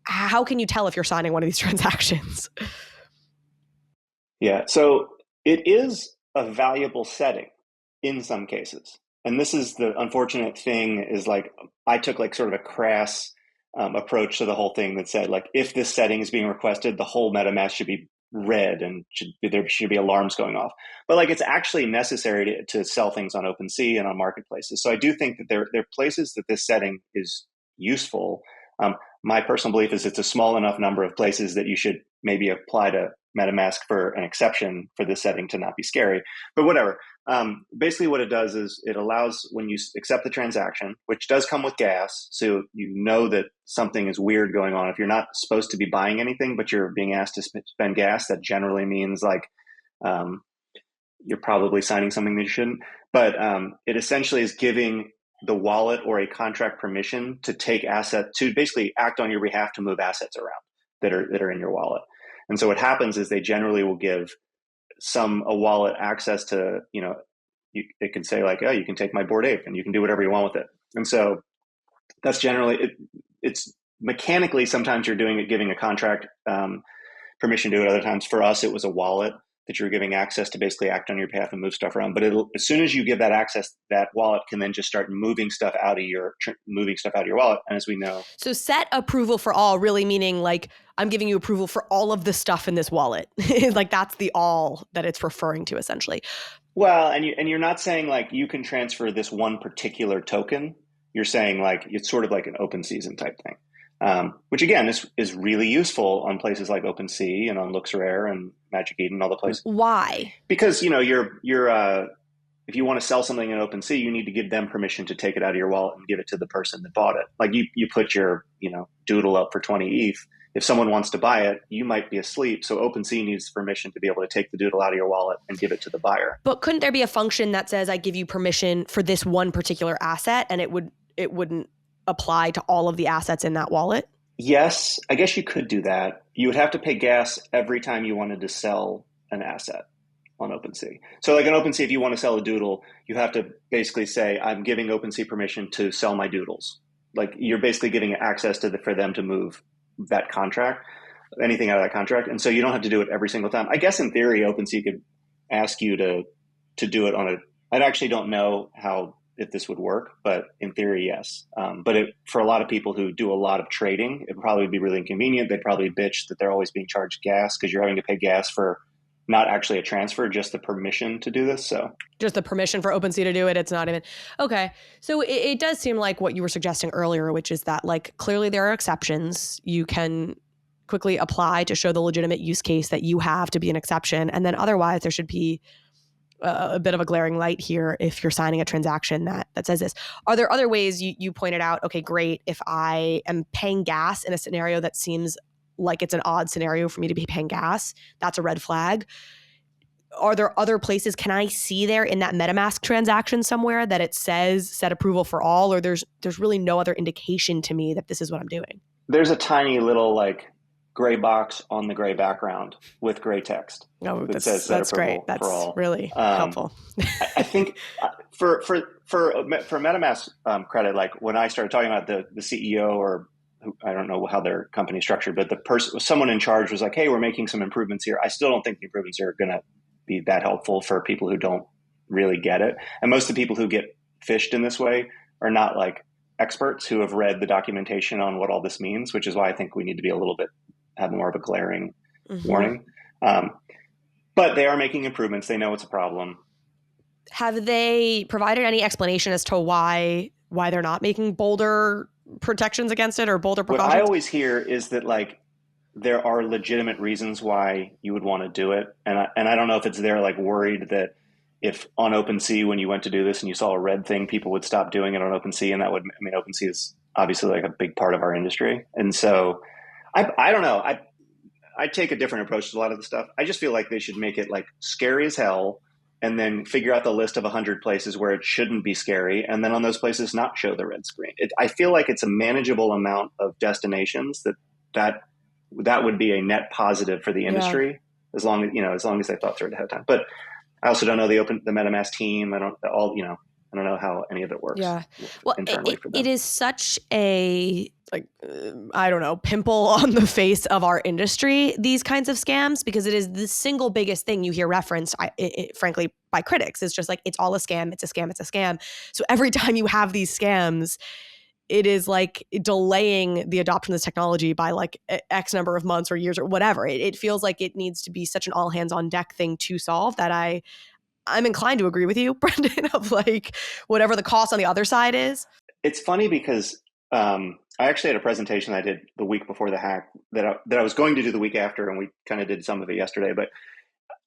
how can you tell if you're signing one of these transactions? Yeah, so it is a valuable setting in some cases. And this is the unfortunate thing is like, I took like sort of a crass approach to the whole thing that said like, if this setting is being requested, the whole MetaMask should be red and there should be alarms going off. But like, it's actually necessary to sell things on OpenSea and on marketplaces. So I do think that there are places that this setting is useful. My personal belief is it's a small enough number of places that you should maybe apply to MetaMask for an exception for this setting to not be scary, but whatever. Basically what it does is it allows when you accept the transaction, which does come with gas. So you know that something is weird going on. If you're not supposed to be buying anything, but you're being asked to spend gas, that generally means like, you're probably signing something that you shouldn't, but it essentially is giving the wallet or a contract permission to take asset to basically act on your behalf to move assets around that are in your wallet. And so what happens is they generally will give a wallet access to, it can say like, oh, you can take my Bored Ape and you can do whatever you want with it. And so that's generally, it's mechanically, sometimes you're doing it, giving a contract permission to it. Other times for us, it was a wallet that you're giving access to basically act on your behalf and move stuff around. But as soon as you give that access, that wallet can then just start moving stuff out of your wallet. And as we know. So set approval for all really meaning like, I'm giving you approval for all of the stuff in this wallet. Like that's the all that it's referring to essentially. Well, and you're not saying like you can transfer this one particular token. you're saying like it's sort of like an open season type thing, which again is really useful on places like OpenSea and on LooksRare and Magic Eden, all the places. Why? Because if you want to sell something in OpenSea, you need to give them permission to take it out of your wallet and give it to the person that bought it. Like you put your doodle up for 20 ETH. If someone wants to buy it, you might be asleep. So OpenSea needs permission to be able to take the doodle out of your wallet and give it to the buyer. But couldn't there be a function that says I give you permission for this one particular asset, and it wouldn't apply to all of the assets in that wallet? Yes, I guess you could do that. You would have to pay gas every time you wanted to sell an asset on OpenSea. So like on OpenSea, if you want to sell a doodle, you have to basically say, I'm giving OpenSea permission to sell my doodles. Like you're basically giving access for them to move that contract, anything out of that contract. And so you don't have to do it every single time. I guess in theory, OpenSea could ask you to do it I actually don't know if this would work, but in theory, yes. But for a lot of people who do a lot of trading, it would probably be really inconvenient. They'd probably bitch that they're always being charged gas because you're having to pay gas for not actually a transfer, just the permission to do this. So just the permission for OpenSea to do it. It's not even okay. So it does seem like what you were suggesting earlier, which is that like clearly there are exceptions. You can quickly apply to show the legitimate use case that you have to be an exception, and then otherwise there should be a bit of a glaring light here if you're signing a transaction that says this. Are there other ways you pointed out? Okay, great. If I am paying gas in a scenario that seems like it's an odd scenario for me to be paying gas, that's a red flag. Are there other places? Can I see there in that MetaMask transaction somewhere that it says set approval for all, or there's really no other indication to me that this is what I'm doing? There's a tiny little like gray box on the gray background with gray text. Oh, that says set that's approval great. That's for all. really helpful. I think for MetaMask credit, like when I started talking about the CEO or I don't know how their company is structured, but someone in charge was like, hey, we're making some improvements here. I still don't think the improvements are going to be that helpful for people who don't really get it. And most of the people who get fished in this way are not like experts who have read the documentation on what all this means, which is why I think we need to be have more of a glaring warning. But they are making improvements. They know it's a problem. Have they provided any explanation as to why they're not making bolder protections against it or bolder precautions? What I always hear is that like there are legitimate reasons why you would want to do it, and I don't know if it's they're like worried that if on OpenSea when you went to do this and you saw a red thing, people would stop doing it on OpenSea, and OpenSea is obviously like a big part of our industry, and so I don't know. I take a different approach to a lot of the stuff. I just feel like they should make it like scary as hell, and then figure out the list of 100 places where it shouldn't be scary, and then on those places not show the red screen. I feel like it's a manageable amount of destinations that would be a net positive for the industry, as long as they thought through it ahead of time. But I also don't know the MetaMask team. I don't know how any of it works. Yeah, well, internally for them. It is such a I don't know, pimple on the face of our industry, these kinds of scams, because it is the single biggest thing you hear referenced, frankly, by critics. It's just like, it's all a scam, it's a scam, it's a scam. So every time you have these scams, it is like delaying the adoption of this technology by like X number of months or years or whatever. It feels like it needs to be such an all hands on deck thing to solve that I'm inclined to agree with you, Brenden, of like whatever the cost on the other side is. It's funny because I actually had a presentation I did the week before the hack that I was going to do the week after, and we kind of did some of it yesterday. But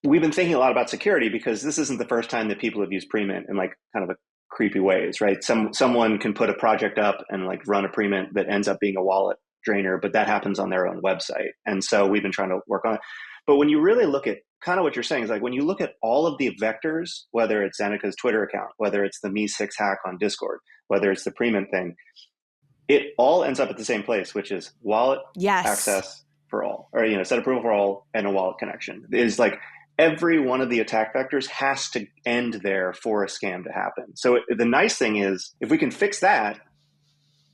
we've been thinking a lot about security because this isn't the first time that people have used Premint in like kind of a creepy ways, right? Someone can put a project up and like run a Premint that ends up being a wallet drainer, but that happens on their own website. And so we've been trying to work on it. But when you really look at kind of what you're saying is like when you look at all of the vectors, whether it's Zeneca's Twitter account, whether it's the Me6 hack on Discord, whether it's the Premint thing, it all ends up at the same place, which is wallet access for all, or set approval for all and a wallet connection. It is like every one of the attack vectors has to end there for a scam to happen. So the nice thing is if we can fix that,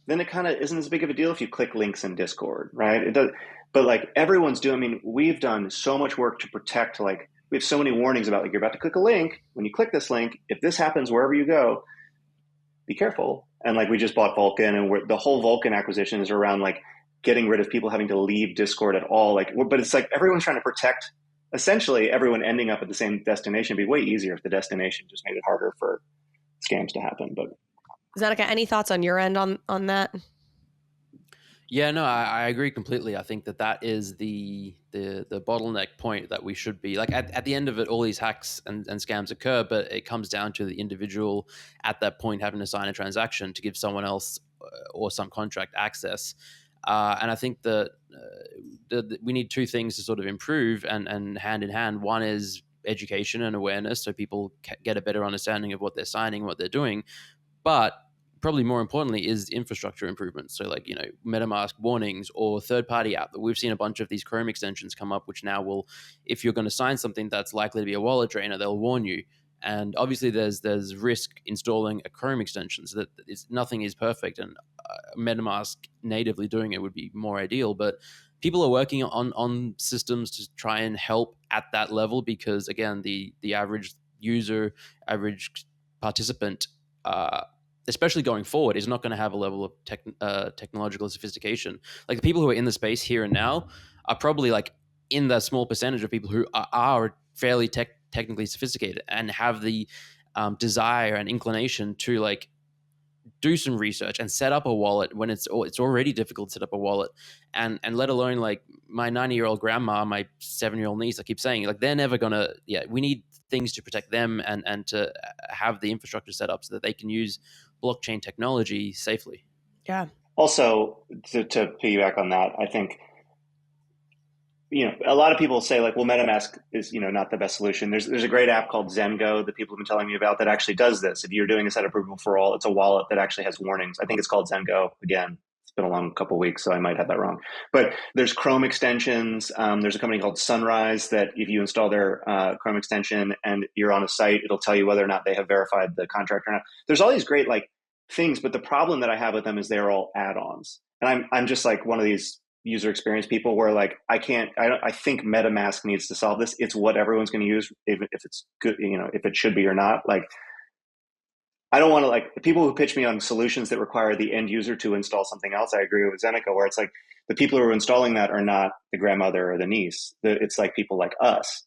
then it kind of isn't as big of a deal if you click links in Discord, right? It does, but like everyone's doing, I mean, we've done so much work to protect, like we have so many warnings about like you're about to click a link. When you click this link, if this happens wherever you go, be careful. And like we just bought Vulcan, and the whole Vulcan acquisition is around like getting rid of people having to leave Discord at all. Like, but it's like everyone's trying to protect essentially everyone ending up at the same destination. It'd be way easier if the destination just made it harder for scams to happen. But Zeneca, any thoughts on your end on that? Yeah, no, I agree completely. I think that is the bottleneck point that we should be like at the end of it. All these hacks and scams occur, but it comes down to the individual at that point having to sign a transaction to give someone else or some contract access. And I think that we need two things to sort of improve and hand in hand. One is education and awareness, so people get a better understanding of what they're signing, what they're doing. But probably more importantly is infrastructure improvements. So like, MetaMask warnings or third-party app. We've seen a bunch of these Chrome extensions come up, which now will, if you're going to sign something that's likely to be a wallet drainer, they'll warn you. And obviously there's risk installing a Chrome extension, so that nothing is perfect, and MetaMask natively doing it would be more ideal. But people are working on systems to try and help at that level, because again, the average user, average participant, especially going forward, is not going to have a level of technological sophistication. Like the people who are in the space here and now are probably like in the small percentage of people who are fairly technically sophisticated and have the desire and inclination to like do some research and set up a wallet when it's already difficult to set up a wallet, and let alone like my 90-year-old grandma, my 7-year-old niece. I keep saying like they're never gonna. Yeah, we need things to protect them and to have the infrastructure set up so that they can use blockchain technology safely. Yeah. Also, to piggyback on that, I think, a lot of people say like, well, MetaMask is, not the best solution. There's a great app called Zengo that people have been telling me about that actually does this. If you're doing a set approval for all, it's a wallet that actually has warnings. I think it's called Zengo. Again, it's been a long couple of weeks, so I might have that wrong. But there's Chrome extensions. There's a company called Sunrise that if you install their Chrome extension and you're on a site, it'll tell you whether or not they have verified the contract or not. There's all these great like things, but the problem that I have with them is they're all add-ons. And I'm just like one of these user experience people where like I think MetaMask needs to solve this. It's what everyone's going to use, if it's good, if it should be or not. Like I don't want to like people who pitch me on solutions that require the end user to install something else. I agree with Zeneca, where it's like the people who are installing that are not the grandmother or the niece. It's like people like us,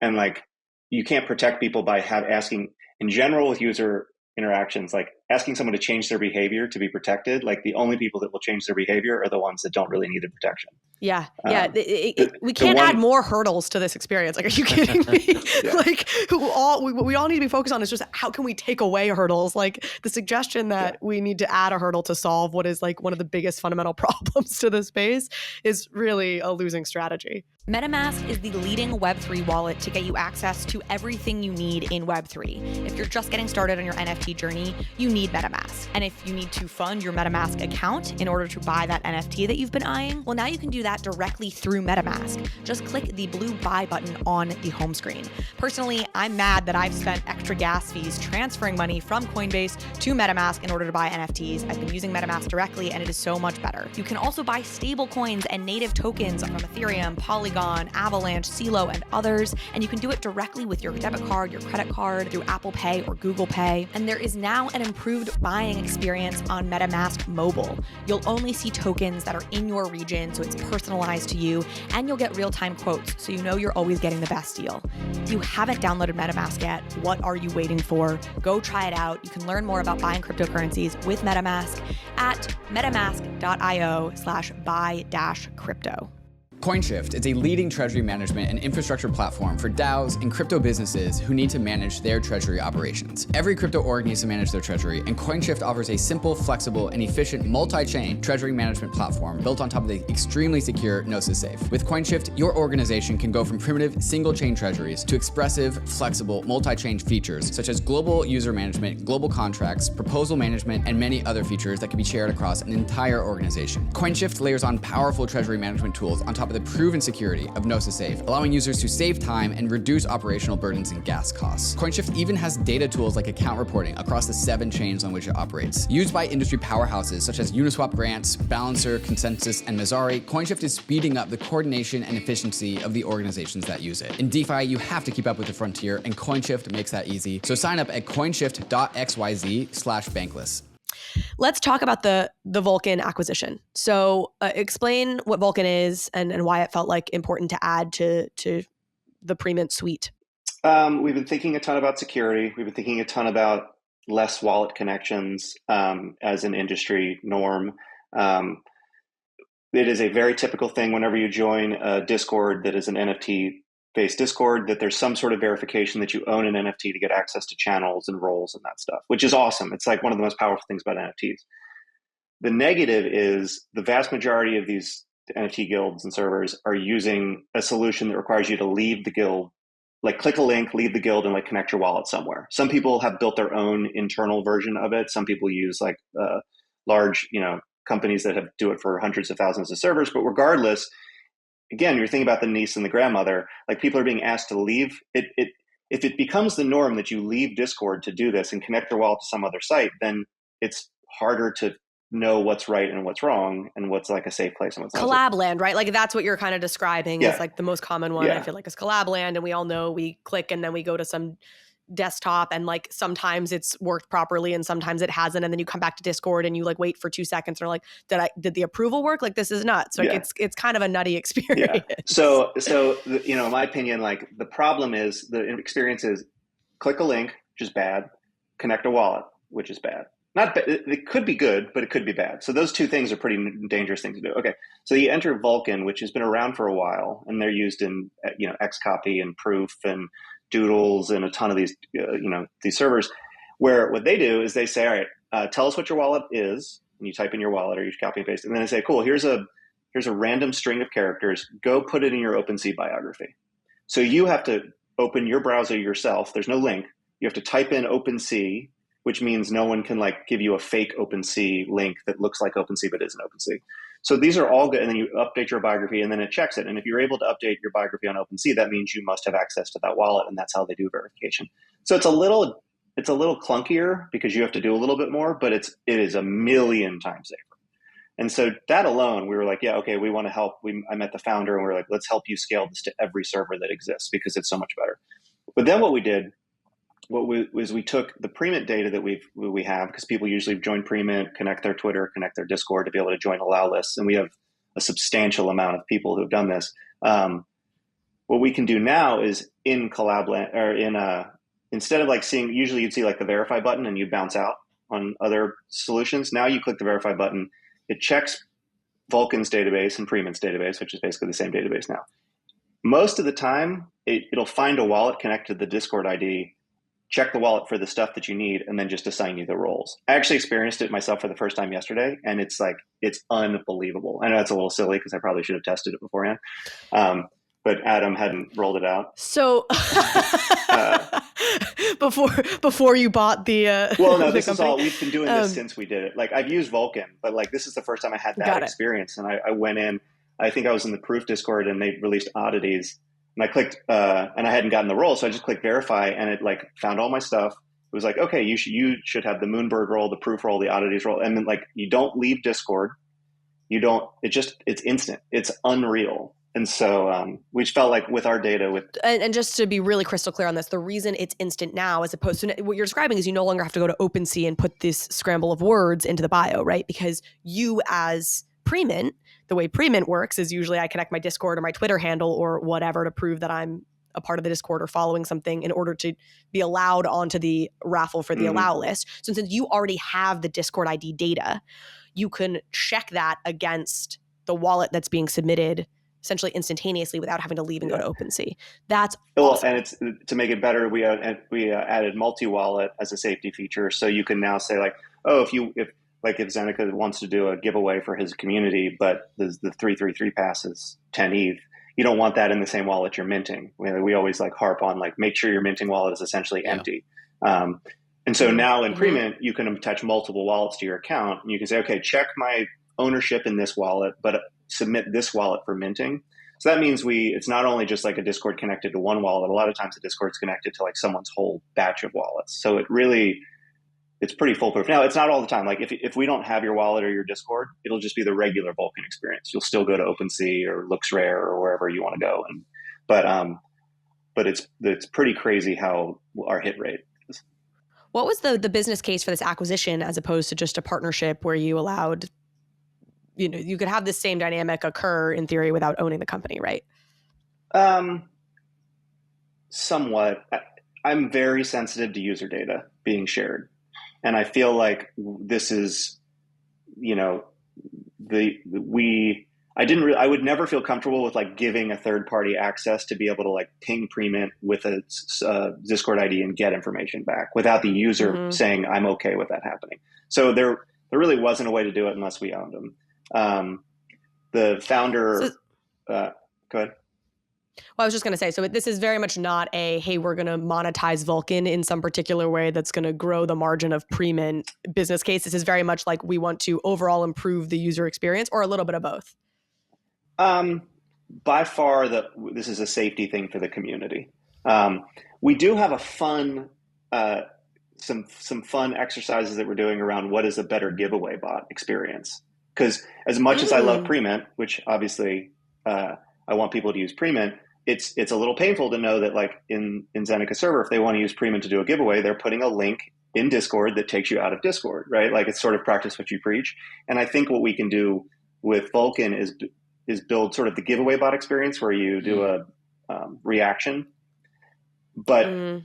and like you can't protect people by asking in general with user interactions, like asking someone to change their behavior to be protected. Like the only people that will change their behavior are the ones that don't really need the protection. Yeah. Yeah. We can't add more hurdles to this experience. Like, are you kidding me? Yeah. Like we all need to be focused on is just how can we take away hurdles? Like the suggestion that we need to add a hurdle to solve what is like one of the biggest fundamental problems to the space is really a losing strategy. MetaMask is the leading Web3 wallet to get you access to everything you need in Web3. If you're just getting started on your NFT journey, you need MetaMask. And if you need to fund your MetaMask account in order to buy that NFT that you've been eyeing, well, now you can do that directly through MetaMask. Just click the blue buy button on the home screen. Personally, I'm mad that I've spent extra gas fees transferring money from Coinbase to MetaMask in order to buy NFTs. I've been using MetaMask directly, and it is so much better. You can also buy stable coins and native tokens from Ethereum, Polygon, Avalanche, CeeLo, and others, and you can do it directly with your debit card, your credit card, through Apple Pay or Google Pay. And there is now an improved buying experience on MetaMask Mobile. You'll only see tokens that are in your region, so it's personalized to you, and you'll get real-time quotes, so you know you're always getting the best deal. If you haven't downloaded MetaMask yet, what are you waiting for? Go try it out. You can learn more about buying cryptocurrencies with MetaMask at metamask.io/buy-crypto. CoinShift is a leading treasury management and infrastructure platform for DAOs and crypto businesses who need to manage their treasury operations. Every crypto org needs to manage their treasury, and CoinShift offers a simple, flexible, and efficient multi-chain treasury management platform built on top of the extremely secure Gnosis Safe. With CoinShift, your organization can go from primitive single-chain treasuries to expressive, flexible, multi-chain features such as global user management, global contracts, proposal management, and many other features that can be shared across an entire organization. CoinShift layers on powerful treasury management tools on top of the proven security of Gnosis Safe, allowing users to save time and reduce operational burdens and gas costs. CoinShift even has data tools like account reporting across the 7 chains on which it operates. Used by industry powerhouses such as Uniswap Grants, Balancer, Consensus, and Messari, CoinShift is speeding up the coordination and efficiency of the organizations that use it. In DeFi, you have to keep up with the frontier, and CoinShift makes that easy. So sign up at coinshift.xyz/bankless. Let's talk about the Vulcan acquisition. So explain what Vulcan is and why it felt like important to add to the Premint suite. We've been thinking a ton about security. We've been thinking a ton about less wallet connections as an industry norm. It is a very typical thing whenever you join a Discord that is an NFT-based Discord, that there's some sort of verification that you own an NFT to get access to channels and roles and that stuff, which is awesome. It's like one of the most powerful things about NFTs. The negative is the vast majority of these NFT guilds and servers are using a solution that requires you to leave the guild, like click a link, leave the guild, and like connect your wallet somewhere. Some people have built their own internal version of it. Some people use like large, companies that do it for hundreds of thousands of servers. But regardless, again, you're thinking about the niece and the grandmother. Like, people are being asked to leave. If it becomes the norm that you leave Discord to do this and connect your wallet to some other site, then it's harder to know what's right and what's wrong and what's like a safe place and what's not. Collab land, right? Like, that's what you're kind of describing is like the most common one. Yeah. I feel like is collab land, and we all know we click and then we go to some desktop, and like sometimes it's worked properly and sometimes it hasn't, and then you come back to Discord and you like wait for 2 seconds and are like, did the approval work? Like, this is nuts. Like, it's kind of a nutty experience. Yeah. So in my opinion, like, the problem is the experience is click a link, which is bad, connect a wallet, which is bad. Not bad. It could be good, but it could be bad. So those two things are pretty dangerous things to do. Okay, so you enter Vulcan, which has been around for a while, and they're used in Xcopy and Proof and Doodles and a ton of these these servers, where what they do is they say, all right, tell us what your wallet is, and you type in your wallet or you copy and paste, and then they say, cool, here's a random string of characters, go put it in your OpenSea biography. So you have to open your browser yourself. There's no link. You have to type in OpenSea, which means no one can like give you a fake OpenSea link that looks like OpenSea but isn't OpenSea. So these are all good, and then you update your biography, and then it checks it. And if you're able to update your biography on OpenSea, that means you must have access to that wallet, and that's how they do verification. So it's a little clunkier because you have to do a little bit more, but it is a million times safer. And so that alone, we were like, yeah, okay, we want to help. I met the founder, and we were like, let's help you scale this to every server that exists because it's so much better. But then what we did, we took the Premint data that we have, because people usually join Premint, connect their Twitter, connect their Discord to be able to join allow lists, and we have a substantial amount of people who have done this. What we can do now is in Collab or instead of like seeing, usually you'd see like the verify button and you'd bounce out on other solutions. Now you click the verify button, it checks Vulcan's database and Premint's database, which is basically the same database now. Most of the time, it'll find a wallet, connect to the Discord ID, check the wallet for the stuff that you need, and then just assign you the roles. I actually experienced it myself for the first time yesterday, and it's unbelievable. I know it's a little silly because I probably should have tested it beforehand, but Adam hadn't rolled it out. So before you bought the well, no, the this company? is all we've been doing this since we did it. Like, I've used Vulcan, but like this is the first time I had that experience, and I went in. I think I was in the Proof Discord, and they released oddities. And I clicked, and I hadn't gotten the role, so I just clicked verify, and it like found all my stuff. It was like, okay, you should have the Moonbird role, the Proof role, the oddities role, and then like you don't leave Discord, it's instant, it's unreal. And so we felt like with our data, and just to be really crystal clear on this, the reason it's instant now, as opposed to what you're describing, is you no longer have to go to OpenSea and put this scramble of words into the bio, right? Because you as Premint, the way Premint works is usually I connect my Discord or my Twitter handle or whatever to prove that I'm a part of the Discord or following something in order to be allowed onto the raffle for the allow list. So since you already have the Discord ID data, you can check that against the wallet that's being submitted essentially instantaneously without having to leave and go to OpenSea. That's awesome. And it's to make it better, we added multi-wallet as a safety feature. So you can now say like, oh, if Zeneca wants to do a giveaway for his community, but the 333 pass is 10 ETH, you don't want that in the same wallet you're minting. We always like harp on like, make sure your minting wallet is essentially empty. And so now in Premint, you can attach multiple wallets to your account, and you can say, okay, check my ownership in this wallet, but submit this wallet for minting. So that means it's not only just like a Discord connected to one wallet. A lot of times the Discord's connected to like someone's whole batch of wallets. So it's pretty foolproof. Now, it's not all the time. Like if we don't have your wallet or your Discord, it'll just be the regular Vulcan experience. You'll still go to OpenSea or LooksRare or wherever you want to go. But it's pretty crazy how our hit rate is. What was the business case for this acquisition as opposed to just a partnership where you allowed, you could have this same dynamic occur in theory without owning the company, right? Somewhat. I'm very sensitive to user data being shared. And I feel like this is, I would never feel comfortable with like giving a third party access to be able to like ping Premint with a Discord ID and get information back without the user saying I'm okay with that happening. So there really wasn't a way to do it unless we owned them. The founder, go ahead. Well, I was just going to say, so this is very much not hey, we're going to monetize Vulcan in some particular way that's going to grow the margin of Premint business case. This is very much like we want to overall improve the user experience, or a little bit of both. By far, this is a safety thing for the community. We do have a fun, some fun exercises that we're doing around what is a better giveaway bot experience. Because as much as I love Premint, which obviously I want people to use Premint, it's a little painful to know that like in Zeneca server, if they want to use Premint to do a giveaway, they're putting a link in Discord that takes you out of Discord, right? Like it's sort of practice what you preach. And I think what we can do with Vulcan is build sort of the giveaway bot experience where you do a reaction. But the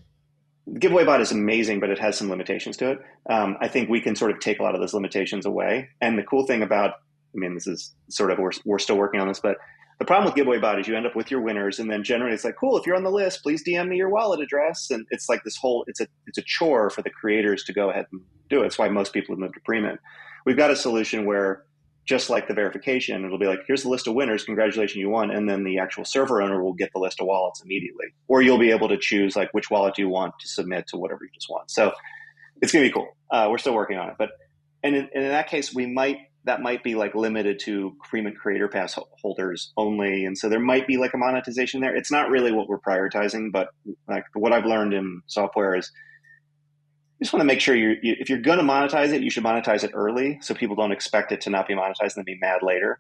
giveaway bot is amazing, but it has some limitations to it. I think we can sort of take a lot of those limitations away. And the cool thing about, this is sort of, we're still working on this, but the problem with giveaway bot is you end up with your winners, and then generally it's like, cool, if you're on the list, please DM me your wallet address. And it's like this whole, it's a chore for the creators to go ahead and do it. It's why most people have moved to Premint. We've got a solution where, just like the verification, it'll be like, here's the list of winners, congratulations, you won. And then the actual server owner will get the list of wallets immediately. Or you'll be able to choose like which wallet do you want to submit to whatever you just want. So it's going to be cool. We're still working on it. But and in that case, that might be like limited to Premint Creator Pass holders only. And so there might be like a monetization there. It's not really what we're prioritizing, but like what I've learned in software is you just want to make sure if you're going to monetize it, you should monetize it early so people don't expect it to not be monetized and then be mad later.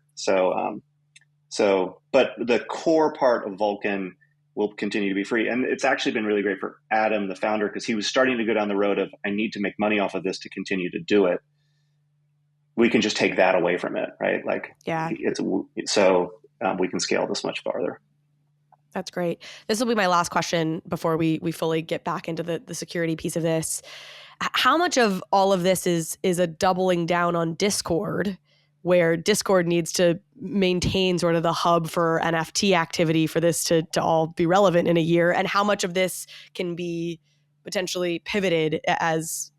But the core part of Vulcan will continue to be free. And it's actually been really great for Adam, the founder, because he was starting to go down the road of, I need to make money off of this to continue to do it. We can just take that away from it, right? Like, yeah, we can scale this much farther. That's great. This will be my last question before we fully get back into the security piece of this. How much of all of this is a doubling down on Discord, where Discord needs to maintain sort of the hub for NFT activity for this to all be relevant in a year? And how much of this can be potentially pivoted as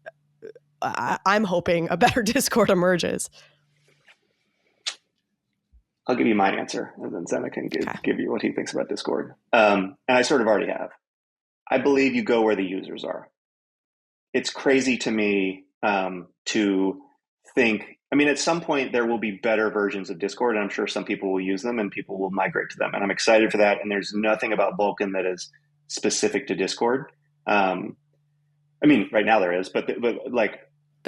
I'm hoping a better Discord emerges? I'll give you my answer, and then Zeneca can give you what he thinks about Discord. And I sort of already have. I believe you go where the users are. It's crazy to me to think, at some point there will be better versions of Discord, and I'm sure some people will use them and people will migrate to them. And I'm excited for that. And there's nothing about Vulcan that is specific to Discord. Right now there is, but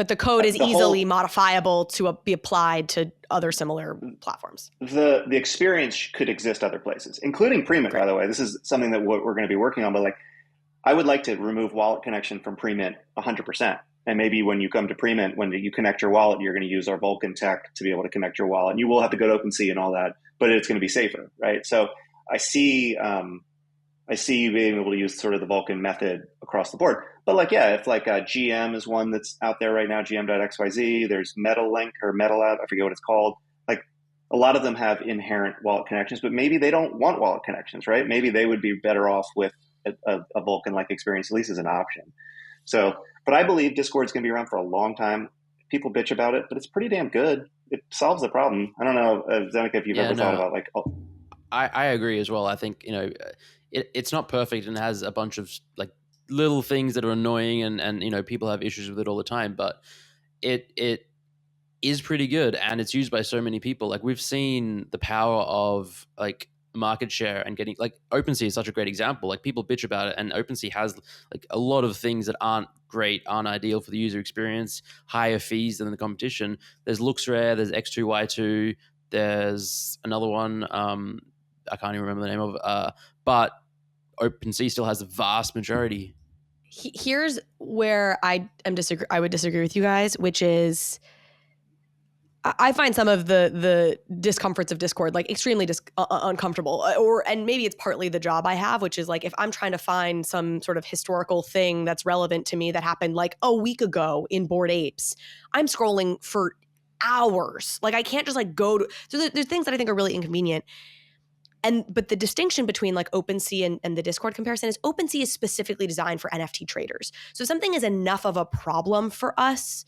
the code is easily modifiable to be applied to other similar platforms. The experience could exist other places, including Premint, by the way. This is something that we're going to be working on. But I would like to remove wallet connection from Premint 100%. And maybe when you come to Premint, when you connect your wallet, you're going to use our Vulcan tech to be able to connect your wallet. And you will have to go to OpenSea and all that, but it's going to be safer, right? So I see you being able to use sort of the Vulcan method across the board. But if GM is one that's out there right now, gm.xyz, there's MetaLink or MetaLab, I forget what it's called. A lot of them have inherent wallet connections, but maybe they don't want wallet connections, right? Maybe they would be better off with a Vulcan-like experience, at least as an option. So, but I believe Discord's going to be around for a long time. People bitch about it, but it's pretty damn good. It solves the problem. I don't know, Zeneca, if you've ever thought about I agree as well. I think, it's not perfect and has a bunch of little things that are annoying and people have issues with it all the time, but it is pretty good and it's used by so many people. We've seen the power of market share and getting OpenSea is such a great example. People bitch about it, and OpenSea has a lot of things that aren't great, aren't ideal for the user experience, higher fees than the competition. There's LooksRare, there's X2Y2, there's another one I can't even remember the name of, but OpenSea still has the vast majority. Here's where I would disagree with you guys, which is I find some of the discomforts of Discord like extremely uncomfortable, and maybe it's partly the job I have, which is like if I'm trying to find some sort of historical thing that's relevant to me that happened like a week ago in Bored Apes, I'm scrolling for hours. Like I can't just like go to. So there's things that I think are really inconvenient. But the distinction between like OpenSea and the Discord comparison is OpenSea is specifically designed for NFT traders. So if something is enough of a problem for us,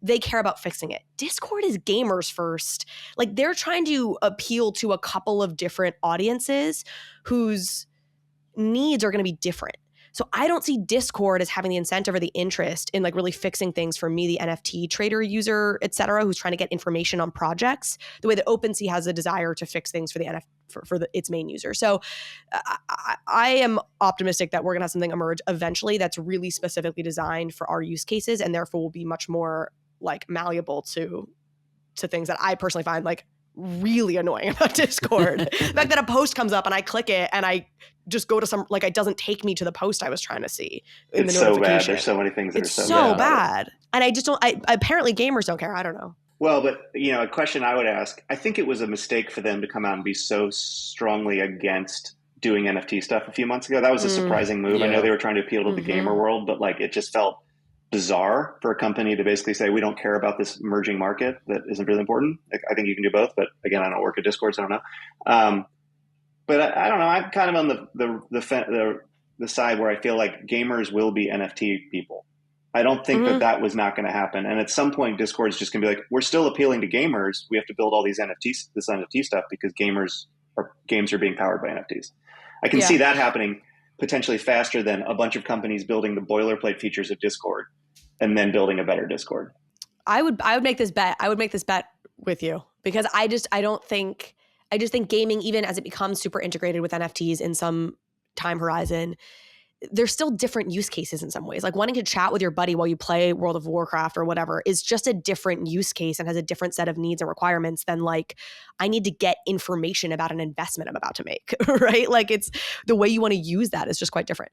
they care about fixing it. Discord is gamers first. Like they're trying to appeal to a couple of different audiences whose needs are going to be different. So I don't see Discord as having the incentive or the interest in like really fixing things for me, the NFT trader user, et cetera, who's trying to get information on projects, the way that OpenSea has a desire to fix things for the its main user. So I am optimistic that we're going to have something emerge eventually that's really specifically designed for our use cases and therefore will be much more like malleable to things that I personally find like really annoying about Discord. The fact that a post comes up and I click it and I just go to some, like it doesn't take me to the post I was trying to see in it's the so notification. bad. There's so many things that it's are so bad. And I just don't, apparently gamers don't care. I don't know. Well, but a question I would ask, I think it was a mistake for them to come out and be so strongly against doing NFT stuff a few months ago. That was a surprising move. Yeah. I know they were trying to appeal to the gamer world, but like it just felt bizarre for a company to basically say, we don't care about this emerging market that isn't really important. Like, I think you can do both, but again, I don't work at Discord, so I don't know. But I don't know. I'm kind of on the side where I feel like gamers will be NFT people. I don't think that was not going to happen. And at some point, Discord is just going to be like, we're still appealing to gamers. We have to build all these this NFT stuff because games are being powered by NFTs. I can see that happening potentially faster than a bunch of companies building the boilerplate features of Discord and then building a better Discord. I would make this bet. I would make this bet with you because I just think gaming, even as it becomes super integrated with NFTs in some time horizon, there's still different use cases in some ways. Like wanting to chat with your buddy while you play World of Warcraft or whatever is just a different use case and has a different set of needs and requirements than like, I need to get information about an investment I'm about to make, right? Like it's the way you want to use that is just quite different.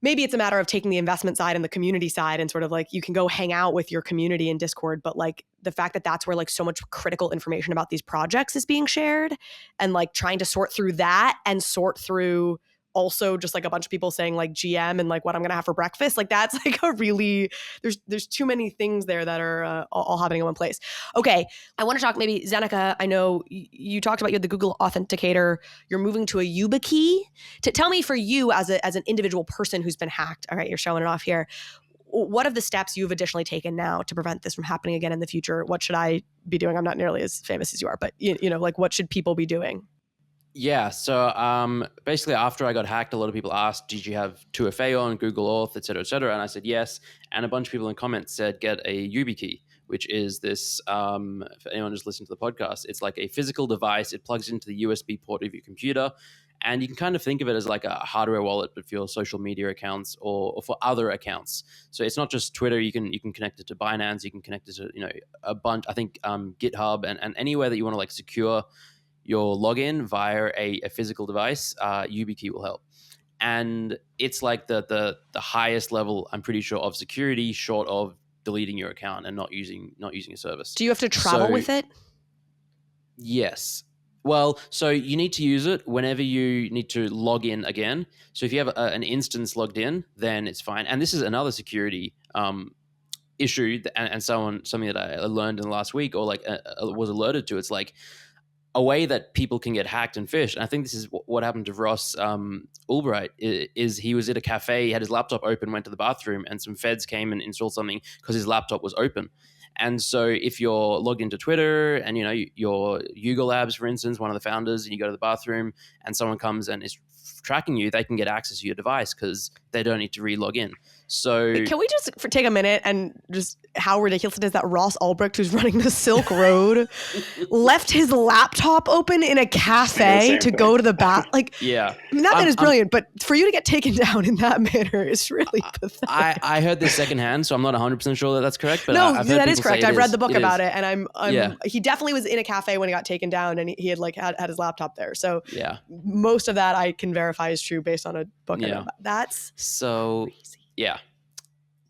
Maybe it's a matter of taking the investment side and the community side and sort of like you can go hang out with your community in Discord, but like the fact that that's where like so much critical information about these projects is being shared and like trying to sort through that and sort through also just like a bunch of people saying like GM and like what I'm going to have for breakfast. Like that's like a really, there's too many things there that are all happening in one place. Okay. I want to talk maybe Zeneca. I know you talked about you had the Google Authenticator. You're moving to a YubiKey. To tell me for you as an individual person who's been hacked. All right. You're showing it off here. What are the steps you've additionally taken now to prevent this from happening again in the future? What should I be doing? I'm not nearly as famous as you are, but you know, like what should people be doing? Yeah, so basically after I got hacked, a lot of people asked, did you have 2FA on, Google Auth, et cetera, and I said yes, and a bunch of people in comments said get a YubiKey, which is this, for anyone just listening to the podcast, it's like a physical device, it plugs into the USB port of your computer, and you can kind of think of it as like a hardware wallet, but for your social media accounts or for other accounts. So it's not just Twitter, you can connect it to Binance, you can connect it to, a bunch, I think GitHub and anywhere that you want to like secure your login via a physical device, YubiKey will help. And it's like the highest level, I'm pretty sure, of security short of deleting your account and not using a service. Do you have to travel with it? Yes. Well, so you need to use it whenever you need to log in again. So if you have an instance logged in, then it's fine. And this is another security issue and something that I learned in the last week or like was alerted to. It's like, a way that people can get hacked and phished, and I think this is what happened to Ross Ulbright, is he was at a cafe, he had his laptop open, went to the bathroom, and some feds came and installed something because his laptop was open. And so if you're logged into Twitter and, your Yuga Labs, for instance, one of the founders, and you go to the bathroom and someone comes and is tracking you, they can get access to your device because they don't need to re-log in. So can we just take a minute and just how ridiculous it is that Ross Ulbricht, who's running the Silk Road, left his laptop open in a cafe to go to the bath? Like, yeah, I mean, that is brilliant, but for you to get taken down in that manner is really pathetic. I heard this secondhand, so I'm not 100% sure that that's correct. But no, I've heard that is correct. I've read the book about it, and he definitely was in a cafe when he got taken down, and he had like had his laptop there. So yeah, most of that I can verify is true based on a book. Yeah, that's so crazy. Yeah,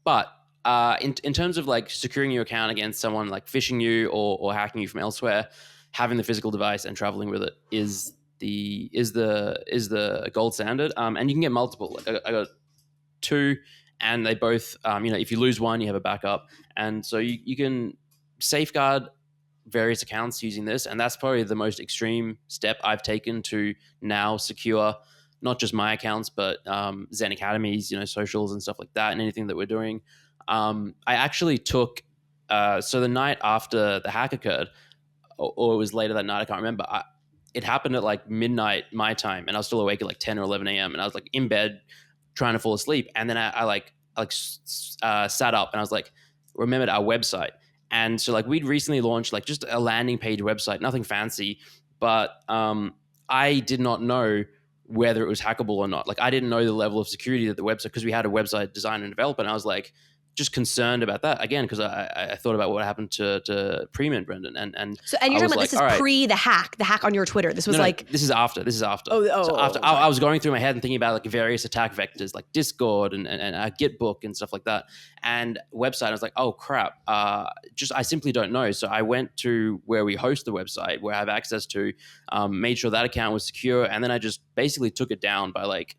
but in terms of like securing your account against someone like phishing you or hacking you from elsewhere, having the physical device and traveling with it is the gold standard. And you can get multiple. Like I got 2, and they both, if you lose one, you have a backup, and so you can safeguard various accounts using this, and that's probably the most extreme step I've taken to now secure not just my accounts, but Zen Academy's, socials and stuff like that, and anything that we're doing. I actually took so the night after the hack occurred, or it was later that night, I can't remember. It happened at like midnight my time, and I was still awake at like 10 or 11 a.m. and I was like in bed trying to fall asleep, and then I sat up and I was like, remembered our website. And so like we'd recently launched like just a landing page website, nothing fancy, but I did not know whether it was hackable or not. Like I didn't know the level of security that the website, because we had a website designer and developer, and I was like just concerned about that again, because I thought about what happened to Premint, Brenden, and you're talking about this is pre the hack on your Twitter. This was this is after. I was going through my head and thinking about like various attack vectors like Discord and Gitbook and stuff like that, and website. I was like, oh crap, I simply don't know. So I went to where we host the website, where I have access to, made sure that account was secure, and then I just basically took it down by like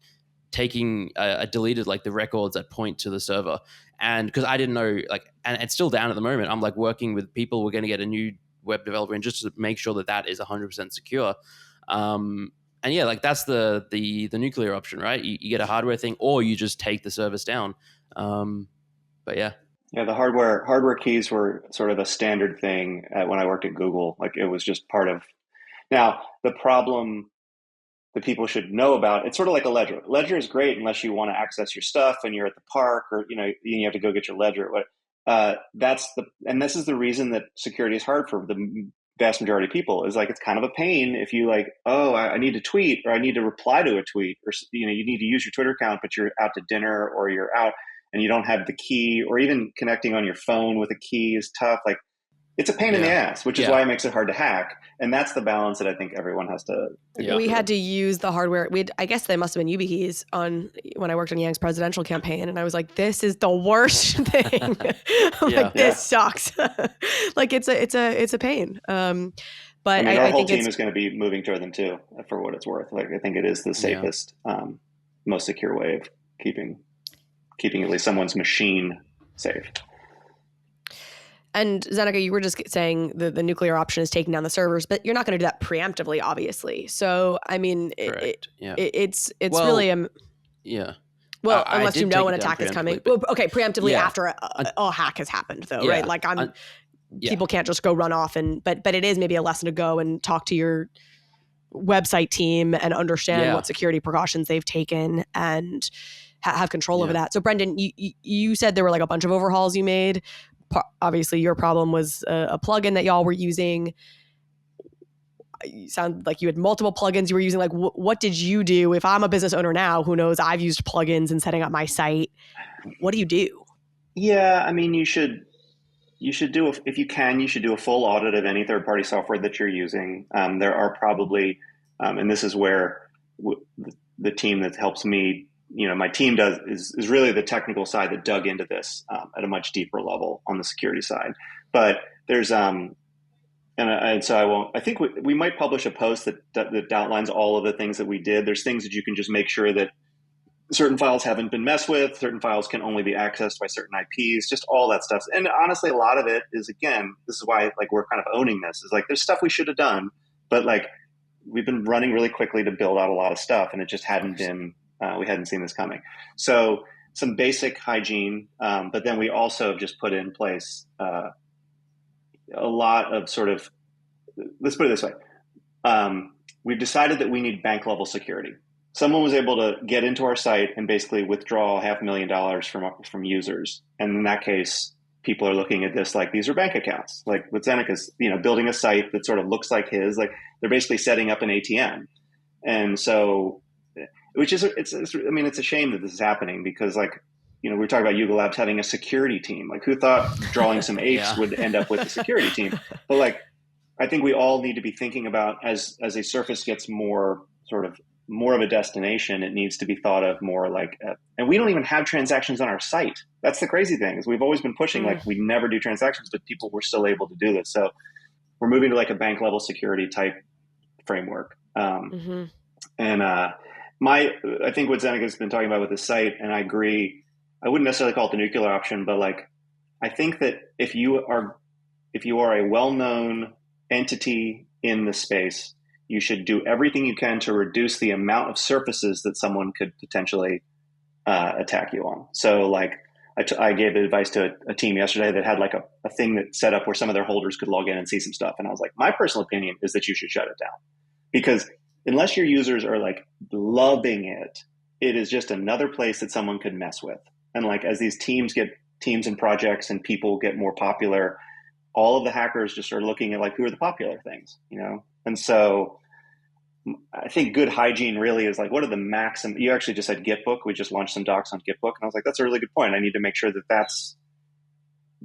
taking deleted like the records that point to the server. And because I didn't know, like, and it's still down at the moment. I'm like working with people. We're going to get a new web developer in just to make sure that is 100% secure. And yeah, like that's the nuclear option, right? You get a hardware thing, or you just take the service down. But yeah. Yeah, the hardware keys were sort of a standard thing when I worked at Google. Like it was just part of. Now the problem that people should know about, it's sort of like a ledger. Ledger is great unless you want to access your stuff and you're at the park, or you have to go get your ledger. And this is the reason that security is hard for the vast majority of people, is like it's kind of a pain if you like, oh, I need to tweet, or I need to reply to a tweet, or you need to use your Twitter account, but you're out to dinner or you're out and you don't have the key, or even connecting on your phone with a key is tough. Like it's a pain in the ass, which is why it makes it hard to hack. And that's the balance that I think everyone has to go We through. had to use the hardware. I guess they must have been YubiKeys when I worked on Yang's presidential campaign. And I was like, this is the worst thing. This sucks. Like it's a pain. But our whole team is going to be moving toward them too, for what it's worth. Like I think it is the safest, most secure way of keeping at least someone's machine safe. And Zeneca, you were just saying the nuclear option is taking down the servers, but you're not going to do that preemptively, obviously. So, I mean, it's really Well, unless you know an attack is coming. Well, okay, preemptively after a hack has happened, though, right? Like people can't just go run off but it is maybe a lesson to go and talk to your website team and understand what security precautions they've taken and have control over that. So, Brenden, you said there were like a bunch of overhauls you made. Obviously, your problem was a plugin that y'all were using. You sound like you had multiple plugins you were using. Like, what did you do? If I'm a business owner now, who knows? I've used plugins in setting up my site. What do you do? Yeah, I mean, you should do, if you can, you should do a full audit of any third-party software that you're using. There are probably, and this is where the team that helps me, my team is really the technical side that dug into this at a much deeper level on the security side. But there's and so I won't. I think we might publish a post that outlines all of the things that we did. There's things that you can just make sure that certain files haven't been messed with. Certain files can only be accessed by certain IPs. Just all that stuff. And honestly, a lot of it is, again, this is why like we're kind of owning this. Is like there's stuff we should have done, but like we've been running really quickly to build out a lot of stuff, and it just hadn't been. We hadn't seen this coming. So some basic hygiene, but then we also have just put in place a lot of sort of, let's put it this way. We've decided that we need bank level security. Someone was able to get into our site and basically withdraw $500,000 from users. And in that case, people are looking at this like these are bank accounts. Like with Zeneca's, building a site that sort of looks like his, like they're basically setting up an ATM. And so, which is, it's a shame that this is happening because like, we were talking about Yuga Labs having a security team. Like who thought drawing some apes would end up with a security team? But like, I think we all need to be thinking about as a surface gets more sort of more of a destination. It needs to be thought of more like, and we don't even have transactions on our site. That's the crazy thing, is we've always been pushing like we never do transactions, but people were still able to do this. So we're moving to like a bank level security type framework. And I think what Zeneca's been talking about with the site, and I agree, I wouldn't necessarily call it the nuclear option, but like, I think that if you are a well-known entity in the space, you should do everything you can to reduce the amount of surfaces that someone could potentially attack you on. So like I gave the advice to a team yesterday that had like a thing that set up where some of their holders could log in and see some stuff. And I was like, my personal opinion is that you should shut it down, because unless your users are like loving it, it is just another place that someone could mess with. And like, as these teams and projects and people get more popular, all of the hackers just are looking at like, who are the popular things, you know? And so I think good hygiene really is like, what are the maximum? You actually just said Gitbook. We just launched some docs on Gitbook. And I was like, that's a really good point. I need to make sure that that's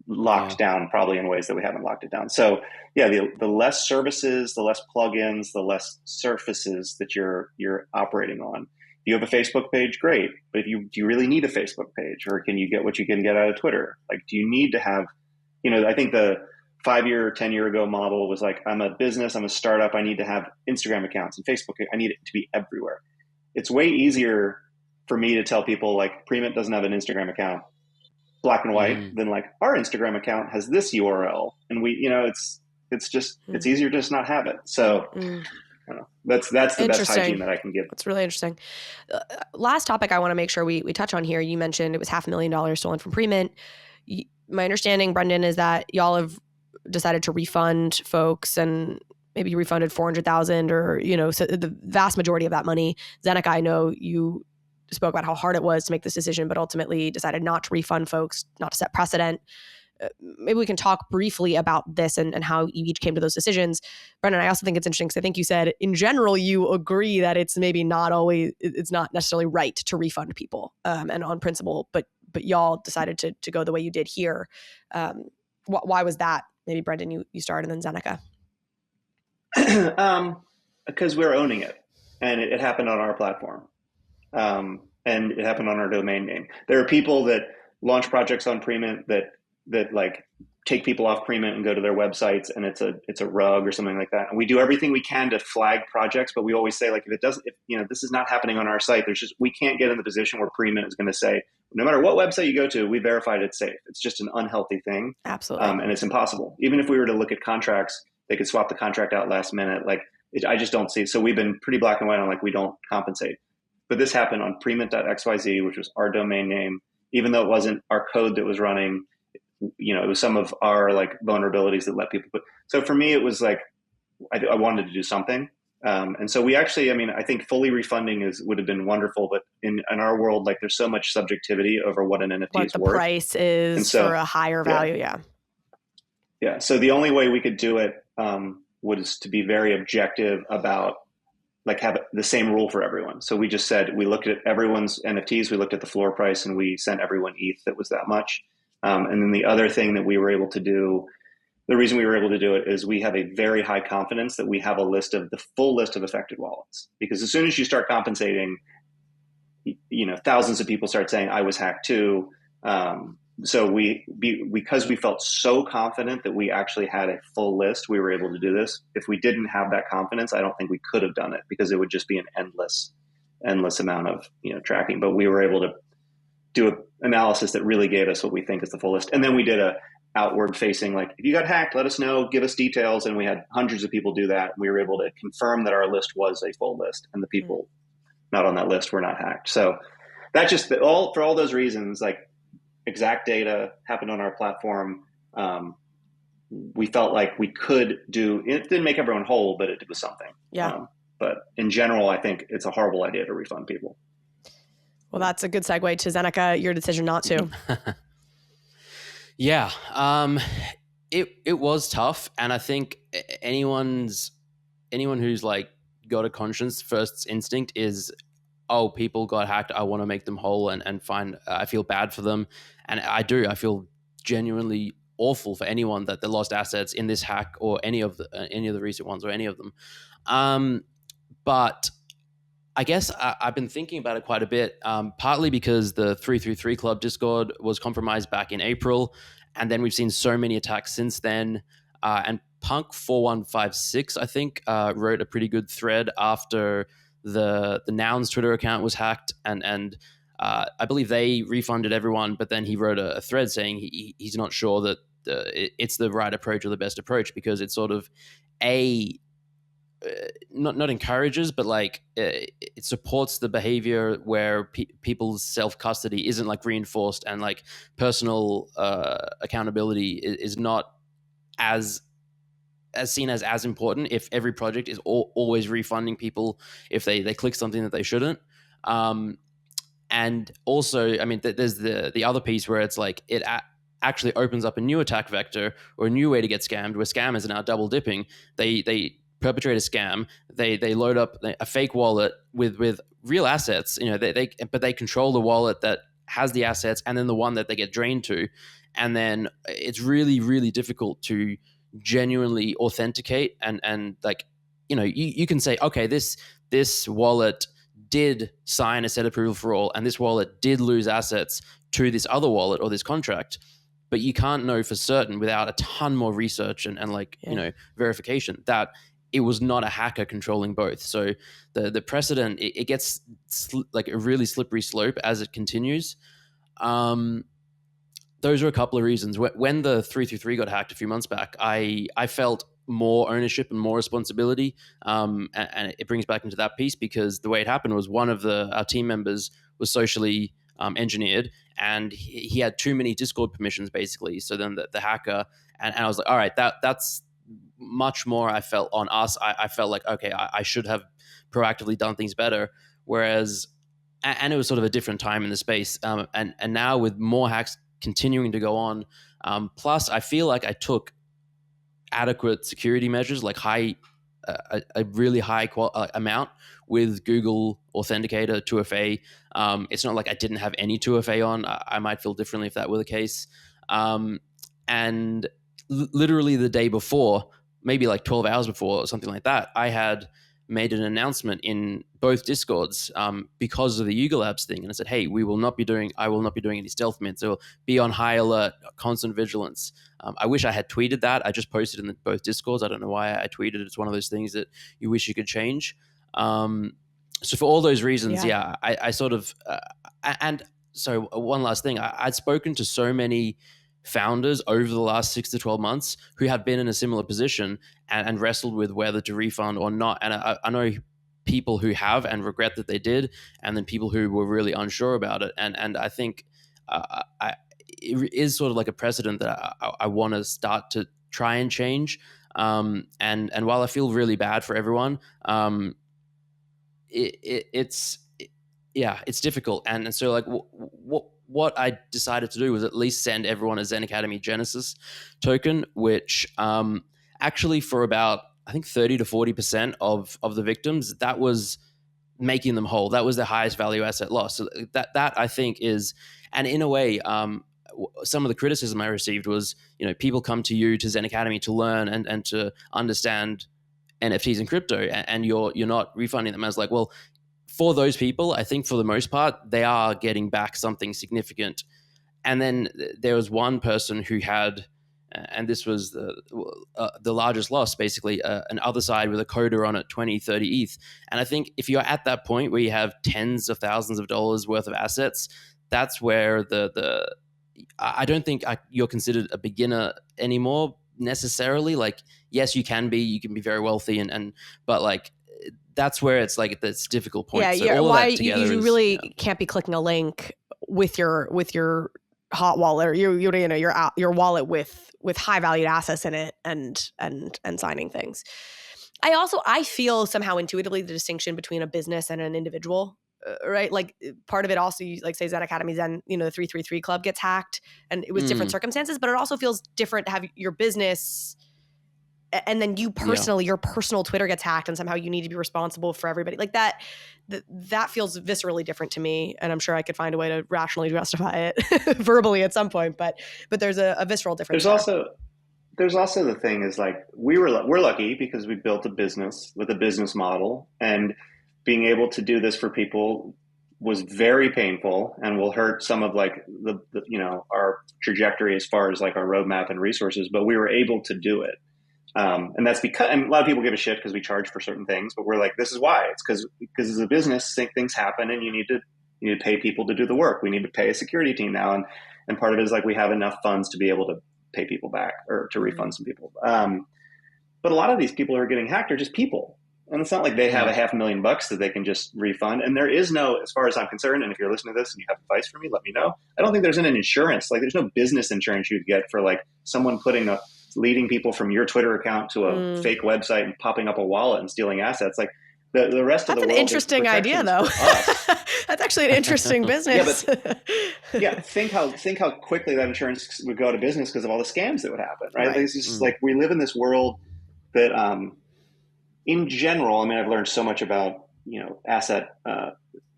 locked down, probably in ways that we haven't locked it down. So yeah, the less services, the less plugins, the less surfaces that you're operating on. If you have a Facebook page, great. But do you really need a Facebook page, or can you get what you can get out of Twitter? Like, do you need to have, I think the 5-year, 10-year ago model was like, I'm a business, I'm a startup, I need to have Instagram accounts and Facebook. I need it to be everywhere. It's way easier for me to tell people like, Premint doesn't have an Instagram account, black and white, than like, our Instagram account has this URL, and we, it's easier to just not have it. So I don't know. That's the best hygiene that I can give. That's really interesting. Last topic I want to make sure we touch on here. You mentioned it was $500,000 stolen from Premint. My understanding, Brenden, is that y'all have decided to refund folks, and maybe you refunded $400,000 or, so the vast majority of that money. Zeneca, I know you spoke about how hard it was to make this decision, but ultimately decided not to refund folks, not to set precedent. Maybe we can talk briefly about this and how you each came to those decisions. Brenden, I also think it's interesting because I think you said in general, you agree that it's maybe not always, it's not necessarily right to refund people and on principle, but y'all decided to go the way you did here. Why was that? Maybe Brenden, you started, and then Zeneca. Because we're owning it, and it happened on our platform, and it happened on our domain name. There are people that launch projects on Premint that like take people off Premint and go to their websites, and it's a rug or something like that. And we do everything we can to flag projects, but we always say like, if this is not happening on our site, we can't get in the position where Premint is going to say, no matter what website you go to, we verified it's safe. It's just an unhealthy thing. Absolutely. And it's impossible. Even if we were to look at contracts, they could swap the contract out last minute. Like I just don't see. So we've been pretty black and white on like, we don't compensate. But this happened on premint.xyz, which was our domain name, even though it wasn't our code that was running. It was some of our like vulnerabilities that let people put. So for me, it was like, I wanted to do something. And so we actually, I think fully refunding would have been wonderful, but in our world, like there's so much subjectivity over what an NFT is worth. What the price is for a higher value. Yeah. Yeah. So the only way we could do it was to be very objective about like have the same rule for everyone. So we just said, we looked at everyone's NFTs, we looked at the floor price, and we sent everyone ETH that was that much. And then the other thing that we were able to do, the reason we were able to do it is we have a very high confidence that we have the full list of affected wallets. Because as soon as you start compensating, thousands of people start saying, I was hacked too. So because we felt so confident that we actually had a full list, we were able to do this. If we didn't have that confidence, I don't think we could have done it, because it would just be an endless amount of tracking. But we were able to do an analysis that really gave us what we think is the full list. And then we did a outward facing, like, if you got hacked, let us know, give us details. And we had hundreds of people do that. We were able to confirm that our list was a full list, and the people not on that list were not hacked. So that just for all those reasons, like exact data happened on our platform. We felt like we could do, it didn't make everyone whole, but it was something. Yeah. But in general, I think it's a horrible idea to refund people. Well, that's a good segue to Zeneca, your decision not to. Yeah. It was tough. And I think anyone who's like got a conscience, first instinct is, oh, people got hacked, I want to make them whole and find, I feel bad for them. And I do. I feel genuinely awful for anyone that they lost assets in this hack, or any of the recent ones, or any of them. But I guess I've been thinking about it quite a bit, partly because the 333 Club Discord was compromised back in April, and then we've seen so many attacks since then. And Punk 4156, I think, wrote a pretty good thread after the Nouns Twitter account was hacked, and I believe they refunded everyone, but then he wrote a thread saying he's not sure that it's the right approach or the best approach, because it's sort of a not encourages, but like it supports the behavior where people's self custody isn't like reinforced, and like personal accountability is not as seen as important if every project is always refunding people if they click something that they shouldn't. And also, I mean, there's the other piece where it's like it actually opens up a new attack vector or a new way to get scammed, where scammers are now double dipping. They perpetrate a scam. They load up a fake wallet with real assets. You know, but they control the wallet that has the assets, and then the one that they get drained to, and then it's really, really difficult to genuinely authenticate and like, you know, you can say, okay, this wallet did sign a set approval for all, and this wallet did lose assets to this other wallet or this contract, but you can't know for certain without a ton more research and like, you know, verification that it was not a hacker controlling both. So the precedent, it gets like a really slippery slope as it continues. Those are a couple of reasons. When the 333 got hacked a few months back, I felt more ownership and more responsibility. And it brings back into that piece, because the way it happened was one of our team members was socially engineered, and he had too many Discord permissions, basically. So then the hacker, and I was like, all right, that's much more I felt on us. I felt like, okay, I should have proactively done things better. Whereas, and it was sort of a different time in the space. And now with more hacks continuing to go on, plus I feel like I took adequate security measures, like a really high amount with Google Authenticator 2FA. It's not like I didn't have any 2FA on. I might feel differently if that were the case. And literally the day before, maybe like 12 hours before or something like that, I had made an announcement in both Discords because of the Yuga Labs thing. And I said, hey, I will not be doing any stealth mints. It will be on high alert, constant vigilance. I wish I had tweeted that. I just posted in both Discords. I don't know why I tweeted it. It's one of those things that you wish you could change. So for all those reasons, I sort of, and so one last thing, I'd spoken to so many founders over the last 6 to 12 months who have been in a similar position and wrestled with whether to refund or not. And I know people who have and regret that they did, and then people who were really unsure about it. And I think it is sort of like a precedent that I want to start to try and change. And while I feel really bad for everyone, it's difficult. And so like what I decided to do was at least send everyone a Zen Academy Genesis token, which actually for about, I think 30 to 40% of the victims, that was making them whole. That was the highest value asset loss. So that I think is, and in a way, some of the criticism I received was, you know, people come to you, to Zen Academy, to learn and to understand NFTs and crypto, and you're not refunding them. I was like, well, for those people, I think for the most part, they are getting back something significant. And then there was one person who had, and this was the largest loss, basically, an other side with a coder on it, 20, 30 ETH. And I think if you're at that point where you have tens of thousands of dollars worth of assets, that's where I don't think you're considered a beginner anymore necessarily. Like, yes, you can be very wealthy, but like, that's where it's like this difficult point. Yeah, so all why of that together you really can't be clicking a link with your hot wallet or your wallet with high valued assets in it and signing things. I feel somehow intuitively the distinction between a business and an individual, right? Like part of it also, like say Zen Academy, the 333 Club gets hacked, and it was different circumstances, but it also feels different to have your business and then you personally, your personal Twitter gets hacked, and somehow you need to be responsible for everybody. Like that feels viscerally different to me, and I'm sure I could find a way to rationally justify it verbally at some point. But there's a visceral difference. There's also the thing is like we're lucky because we built a business with a business model, and being able to do this for people was very painful and will hurt some of like the our trajectory as far as like our roadmap and resources, but we were able to do it. And that's because, and a lot of people give a shit because we charge for certain things, but we're like, this is why. It's because as a business, things happen and you need to pay people to do the work. We need to pay a security team now. And part of it is like, we have enough funds to be able to pay people back or to refund some people. But a lot of these people who are getting hacked are just people. And it's not like they have $500,000 that they can just refund. And there is no, as far as I'm concerned, and if you're listening to this and you have advice for me, let me know. I don't think there's an insurance. Like there's no business insurance you'd get for like someone leading people from your Twitter account to a fake website and popping up a wallet and stealing assets. Like the rest of the world. That's an interesting idea, though. That's actually an interesting business. Think how quickly that insurance would go out of business because of all the scams that would happen, right? Right. It's just like we live in this world that, in general, I mean, I've learned so much about asset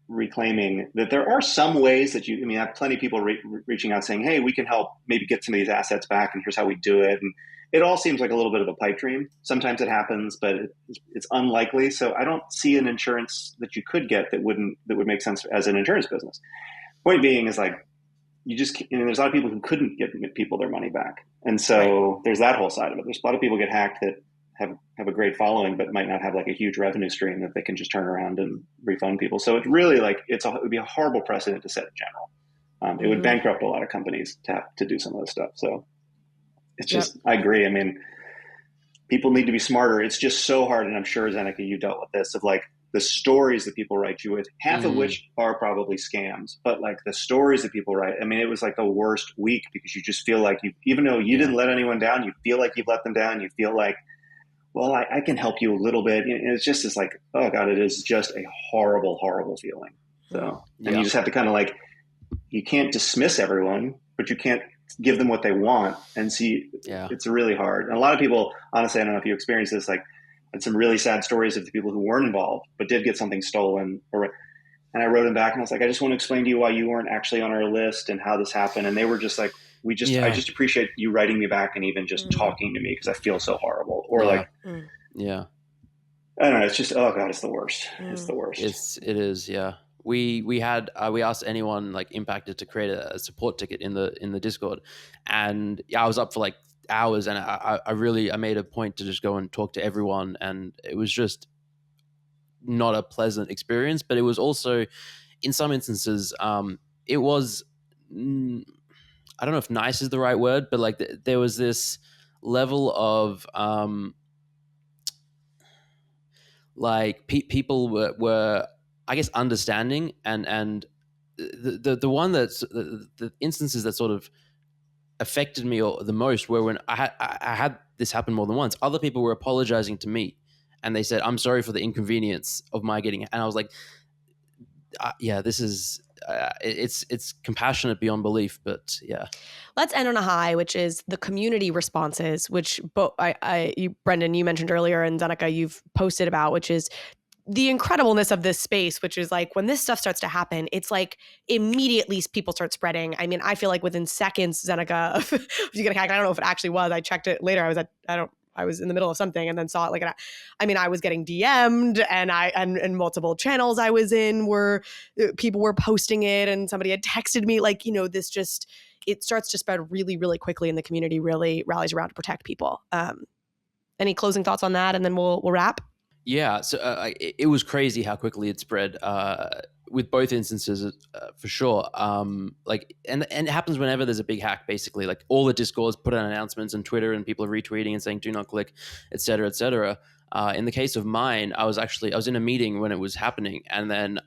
reclaiming that there are some ways that I have plenty of people reaching out saying, hey, we can help maybe get some of these assets back and here's how we do it. And it all seems like a little bit of a pipe dream. Sometimes it happens, but it's unlikely. So I don't see an insurance that you could get that would make sense as an insurance business. Point being is like, there's a lot of people who couldn't give people their money back. And so There's that whole side of it. There's a lot of people get hacked that have a great following, but might not have like a huge revenue stream that they can just turn around and refund people. So it really it would be a horrible precedent to set in general. It would bankrupt a lot of companies to do some of this stuff. So it's just, I agree. I mean, people need to be smarter. It's just so hard. And I'm sure, Zeneca, you dealt with this, of like the stories that people write you with, half of which are probably scams, but like the stories that people write, I mean, it was like the worst week because you just feel like even though you didn't let anyone down, you feel like you've let them down. You feel like, well, I can help you a little bit. And it's just this like, oh God, it is just a horrible, horrible feeling. So, and you just have to kind of like, you can't dismiss everyone, but you can't give them what they want and see. It's really hard. And a lot of people, honestly, I don't know if you experienced this, like I had some really sad stories of the people who weren't involved, but did get something stolen. And I wrote them back and I was like, I just want to explain to you why you weren't actually on our list and how this happened. And they were just like, I just appreciate you writing me back and even just talking to me because I feel so horrible. Or I don't know. It's just, oh God, it's the worst. It's the worst. It is. Yeah. We asked anyone like impacted to create a support ticket in the Discord, and I was up for like hours, and I made a point to just go and talk to everyone, and it was just not a pleasant experience, but it was also in some instances it was. I don't know if nice is the right word, but like there was this level of people were I guess understanding, and the one that's the instances that sort of affected me the most were when I had this happen more than once. Other people were apologizing to me, and they said, "I'm sorry for the inconvenience of my getting," and I was like, this is. It's compassionate beyond belief, but yeah. Let's end on a high, which is the community responses, which Brenden, you mentioned earlier, and Zeneca, you've posted about, which is the incredibleness of this space, which is like when this stuff starts to happen, it's like immediately people start spreading. I mean, I feel like within seconds, Zeneca, if you get hacked, I don't know if it actually was. I checked it later. I was in the middle of something and then saw it I was getting DM'd and multiple channels I was in were people were posting it and somebody had texted me it starts to spread really, really quickly and the community really rallies around to protect people. Any closing thoughts on that and then we'll wrap? Yeah. So it was crazy how quickly it spread with both instances for sure. And it happens whenever there's a big hack, basically. Like all the Discords put out announcements on Twitter and people are retweeting and saying, do not click, et cetera, et cetera. In the case of mine, I was in a meeting when it was happening. And then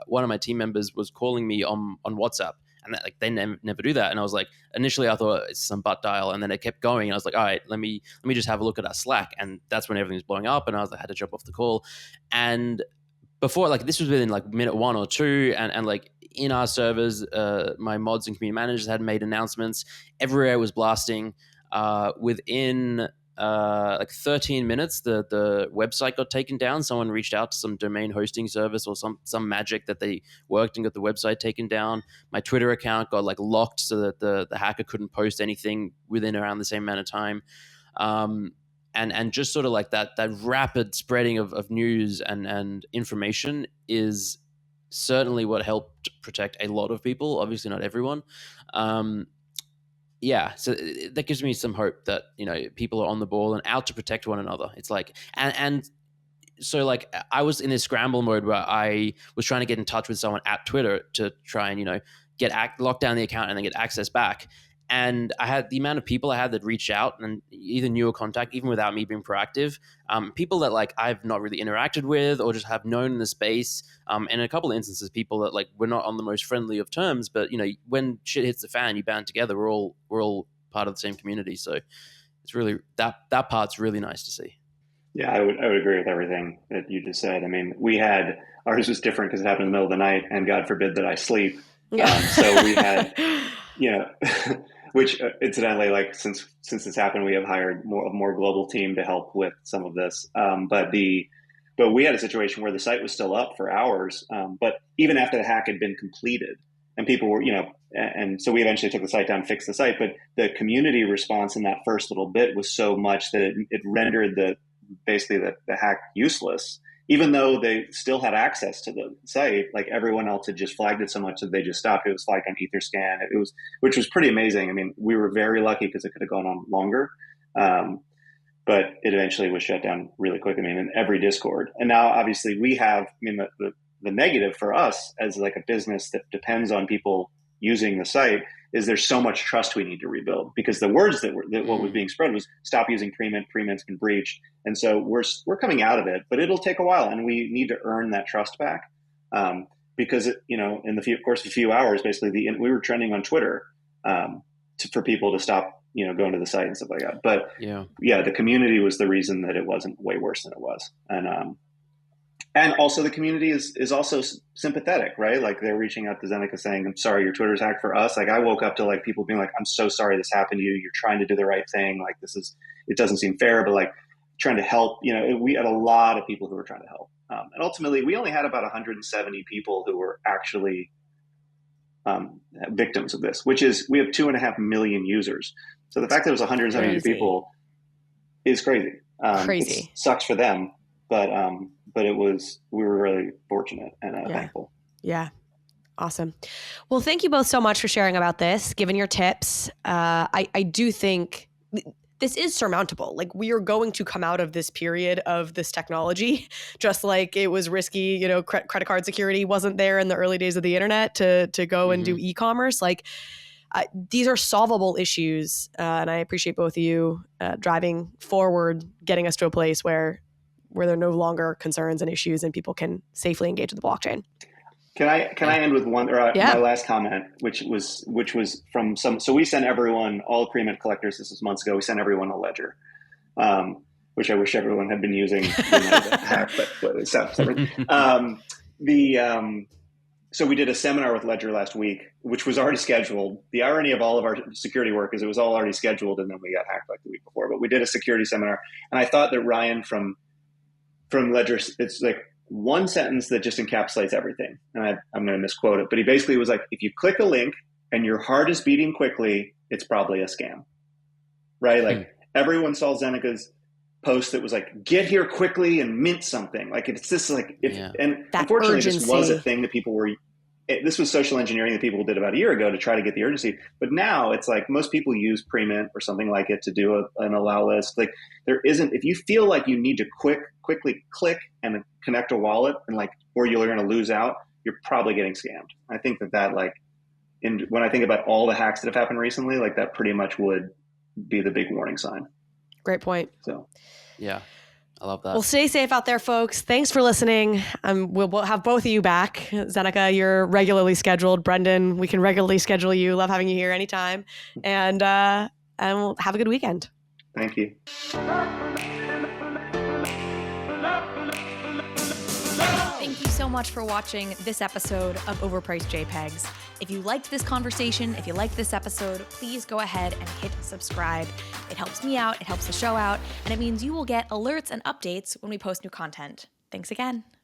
one of my team members was calling me on WhatsApp. And they never do that. And I was like, initially I thought it's some butt dial, and then it kept going. And I was like, all right, let me just have a look at our Slack. And that's when everything was blowing up, and I had to jump off the call. And before, this was within minute 1 or 2, and in our servers, my mods and community managers had made announcements. Everywhere was blasting. Within 13 minutes, the website got taken down. Someone reached out to some domain hosting service or some magic that they worked and got the website taken down. My Twitter account got locked so that the hacker couldn't post anything within around the same amount of time. and just sort of like that rapid spreading of news and information is certainly what helped protect a lot of people. Obviously, not everyone. Yeah, so that gives me some hope that people are on the ball and out to protect one another. It's like and so like I was in this scramble mode where I was trying to get in touch with someone at Twitter to try and lock down the account and then get access back. And I had the amount of people I had that reached out and either knew a contact, even without me being proactive, people that like I've not really interacted with or just have known in the space. And in a couple of instances, people that like we're not on the most friendly of terms, but when shit hits the fan, you band together. We're all part of the same community. So it's really that part's really nice to see. Yeah, I would agree with everything that you just said. I mean, ours was different because it happened in the middle of the night, and God forbid that I sleep. So we had, which incidentally, like since this happened, we have hired a more global team to help with some of this. But we had a situation where the site was still up for hours, but even after the hack had been completed, and people were, and so we eventually took the site down, fixed the site. But the community response in that first little bit was so much that it rendered basically the hack useless. Even though they still had access to the site, like everyone else had just flagged it so much that they just stopped. It was flagged on EtherScan. Which was pretty amazing. I mean, we were very lucky because it could have gone on longer, but it eventually was shut down really quick. I mean, in every Discord. And now, obviously, we have. I mean, the negative for us as like a business that depends on people using the site is there's so much trust we need to rebuild, because the words that what was being spread was stop using Premint. Premint's been breached. And so we're coming out of it, but it'll take a while, and we need to earn that trust back. Because in the course of a few hours, basically we were trending on Twitter for people to stop going to the site and stuff like that. But yeah, the community was the reason that it wasn't way worse than it was. And also the community is also sympathetic, right? Like they're reaching out to Zeneca saying, I'm sorry, your Twitter's hacked for us. Like I woke up to like people being like, I'm so sorry this happened to you. You're trying to do the right thing. Like it doesn't seem fair, but like trying to help, we had a lot of people who were trying to help. And ultimately we only had about 170 people who were actually victims of this, which is, we have 2.5 million users. So the fact that it was 170 people is crazy. It sucks for them, but we were really fortunate and thankful. Yeah. Awesome. Well, thank you both so much for sharing about this, giving your tips. I do think this is surmountable. Like we are going to come out of this period of this technology, just like it was risky, credit card security wasn't there in the early days of the internet to go and do e-commerce. Like these are solvable issues. And I appreciate both of you driving forward, getting us to a place where there are no longer concerns and issues and people can safely engage with the blockchain. Can I end with one, or my last comment, which was from some, so we sent everyone, all Premint collectors, this was months ago, we sent everyone a ledger, which I wish everyone had been using. Hack, but it's separate. So we did a seminar with Ledger last week, which was already scheduled. The irony of all of our security work is it was all already scheduled and then we got hacked like the week before, but we did a security seminar. And I thought that Ryan from Ledger, it's like one sentence that just encapsulates everything. And I'm going to misquote it, but he basically was like, if you click a link and your heart is beating quickly, it's probably a scam, right? Like everyone saw Zeneca's post that was like, get here quickly and mint something. Like it's this like, and that unfortunately urgency. This was a thing that people were, this was social engineering that people did about a year ago to try to get the urgency. But now it's like most people use Premint or something like it to do an allow list. Like there isn't, if you feel like you need to quickly click and connect a wallet and like, or you're going to lose out, you're probably getting scammed. I think that like, when I think about all the hacks that have happened recently, like that pretty much would be the big warning sign. Great point. So, yeah. I love that. Well, stay safe out there, folks. Thanks for listening. We'll have both of you back. Zeneca, you're regularly scheduled. Brenden, we can regularly schedule you. Love having you here anytime. And we'll have a good weekend. Thank you. Thank you so much for watching this episode of Overpriced JPEGs. If you liked this conversation, if you liked this episode, please go ahead and hit subscribe. It helps me out, it helps the show out, and it means you will get alerts and updates when we post new content. Thanks again.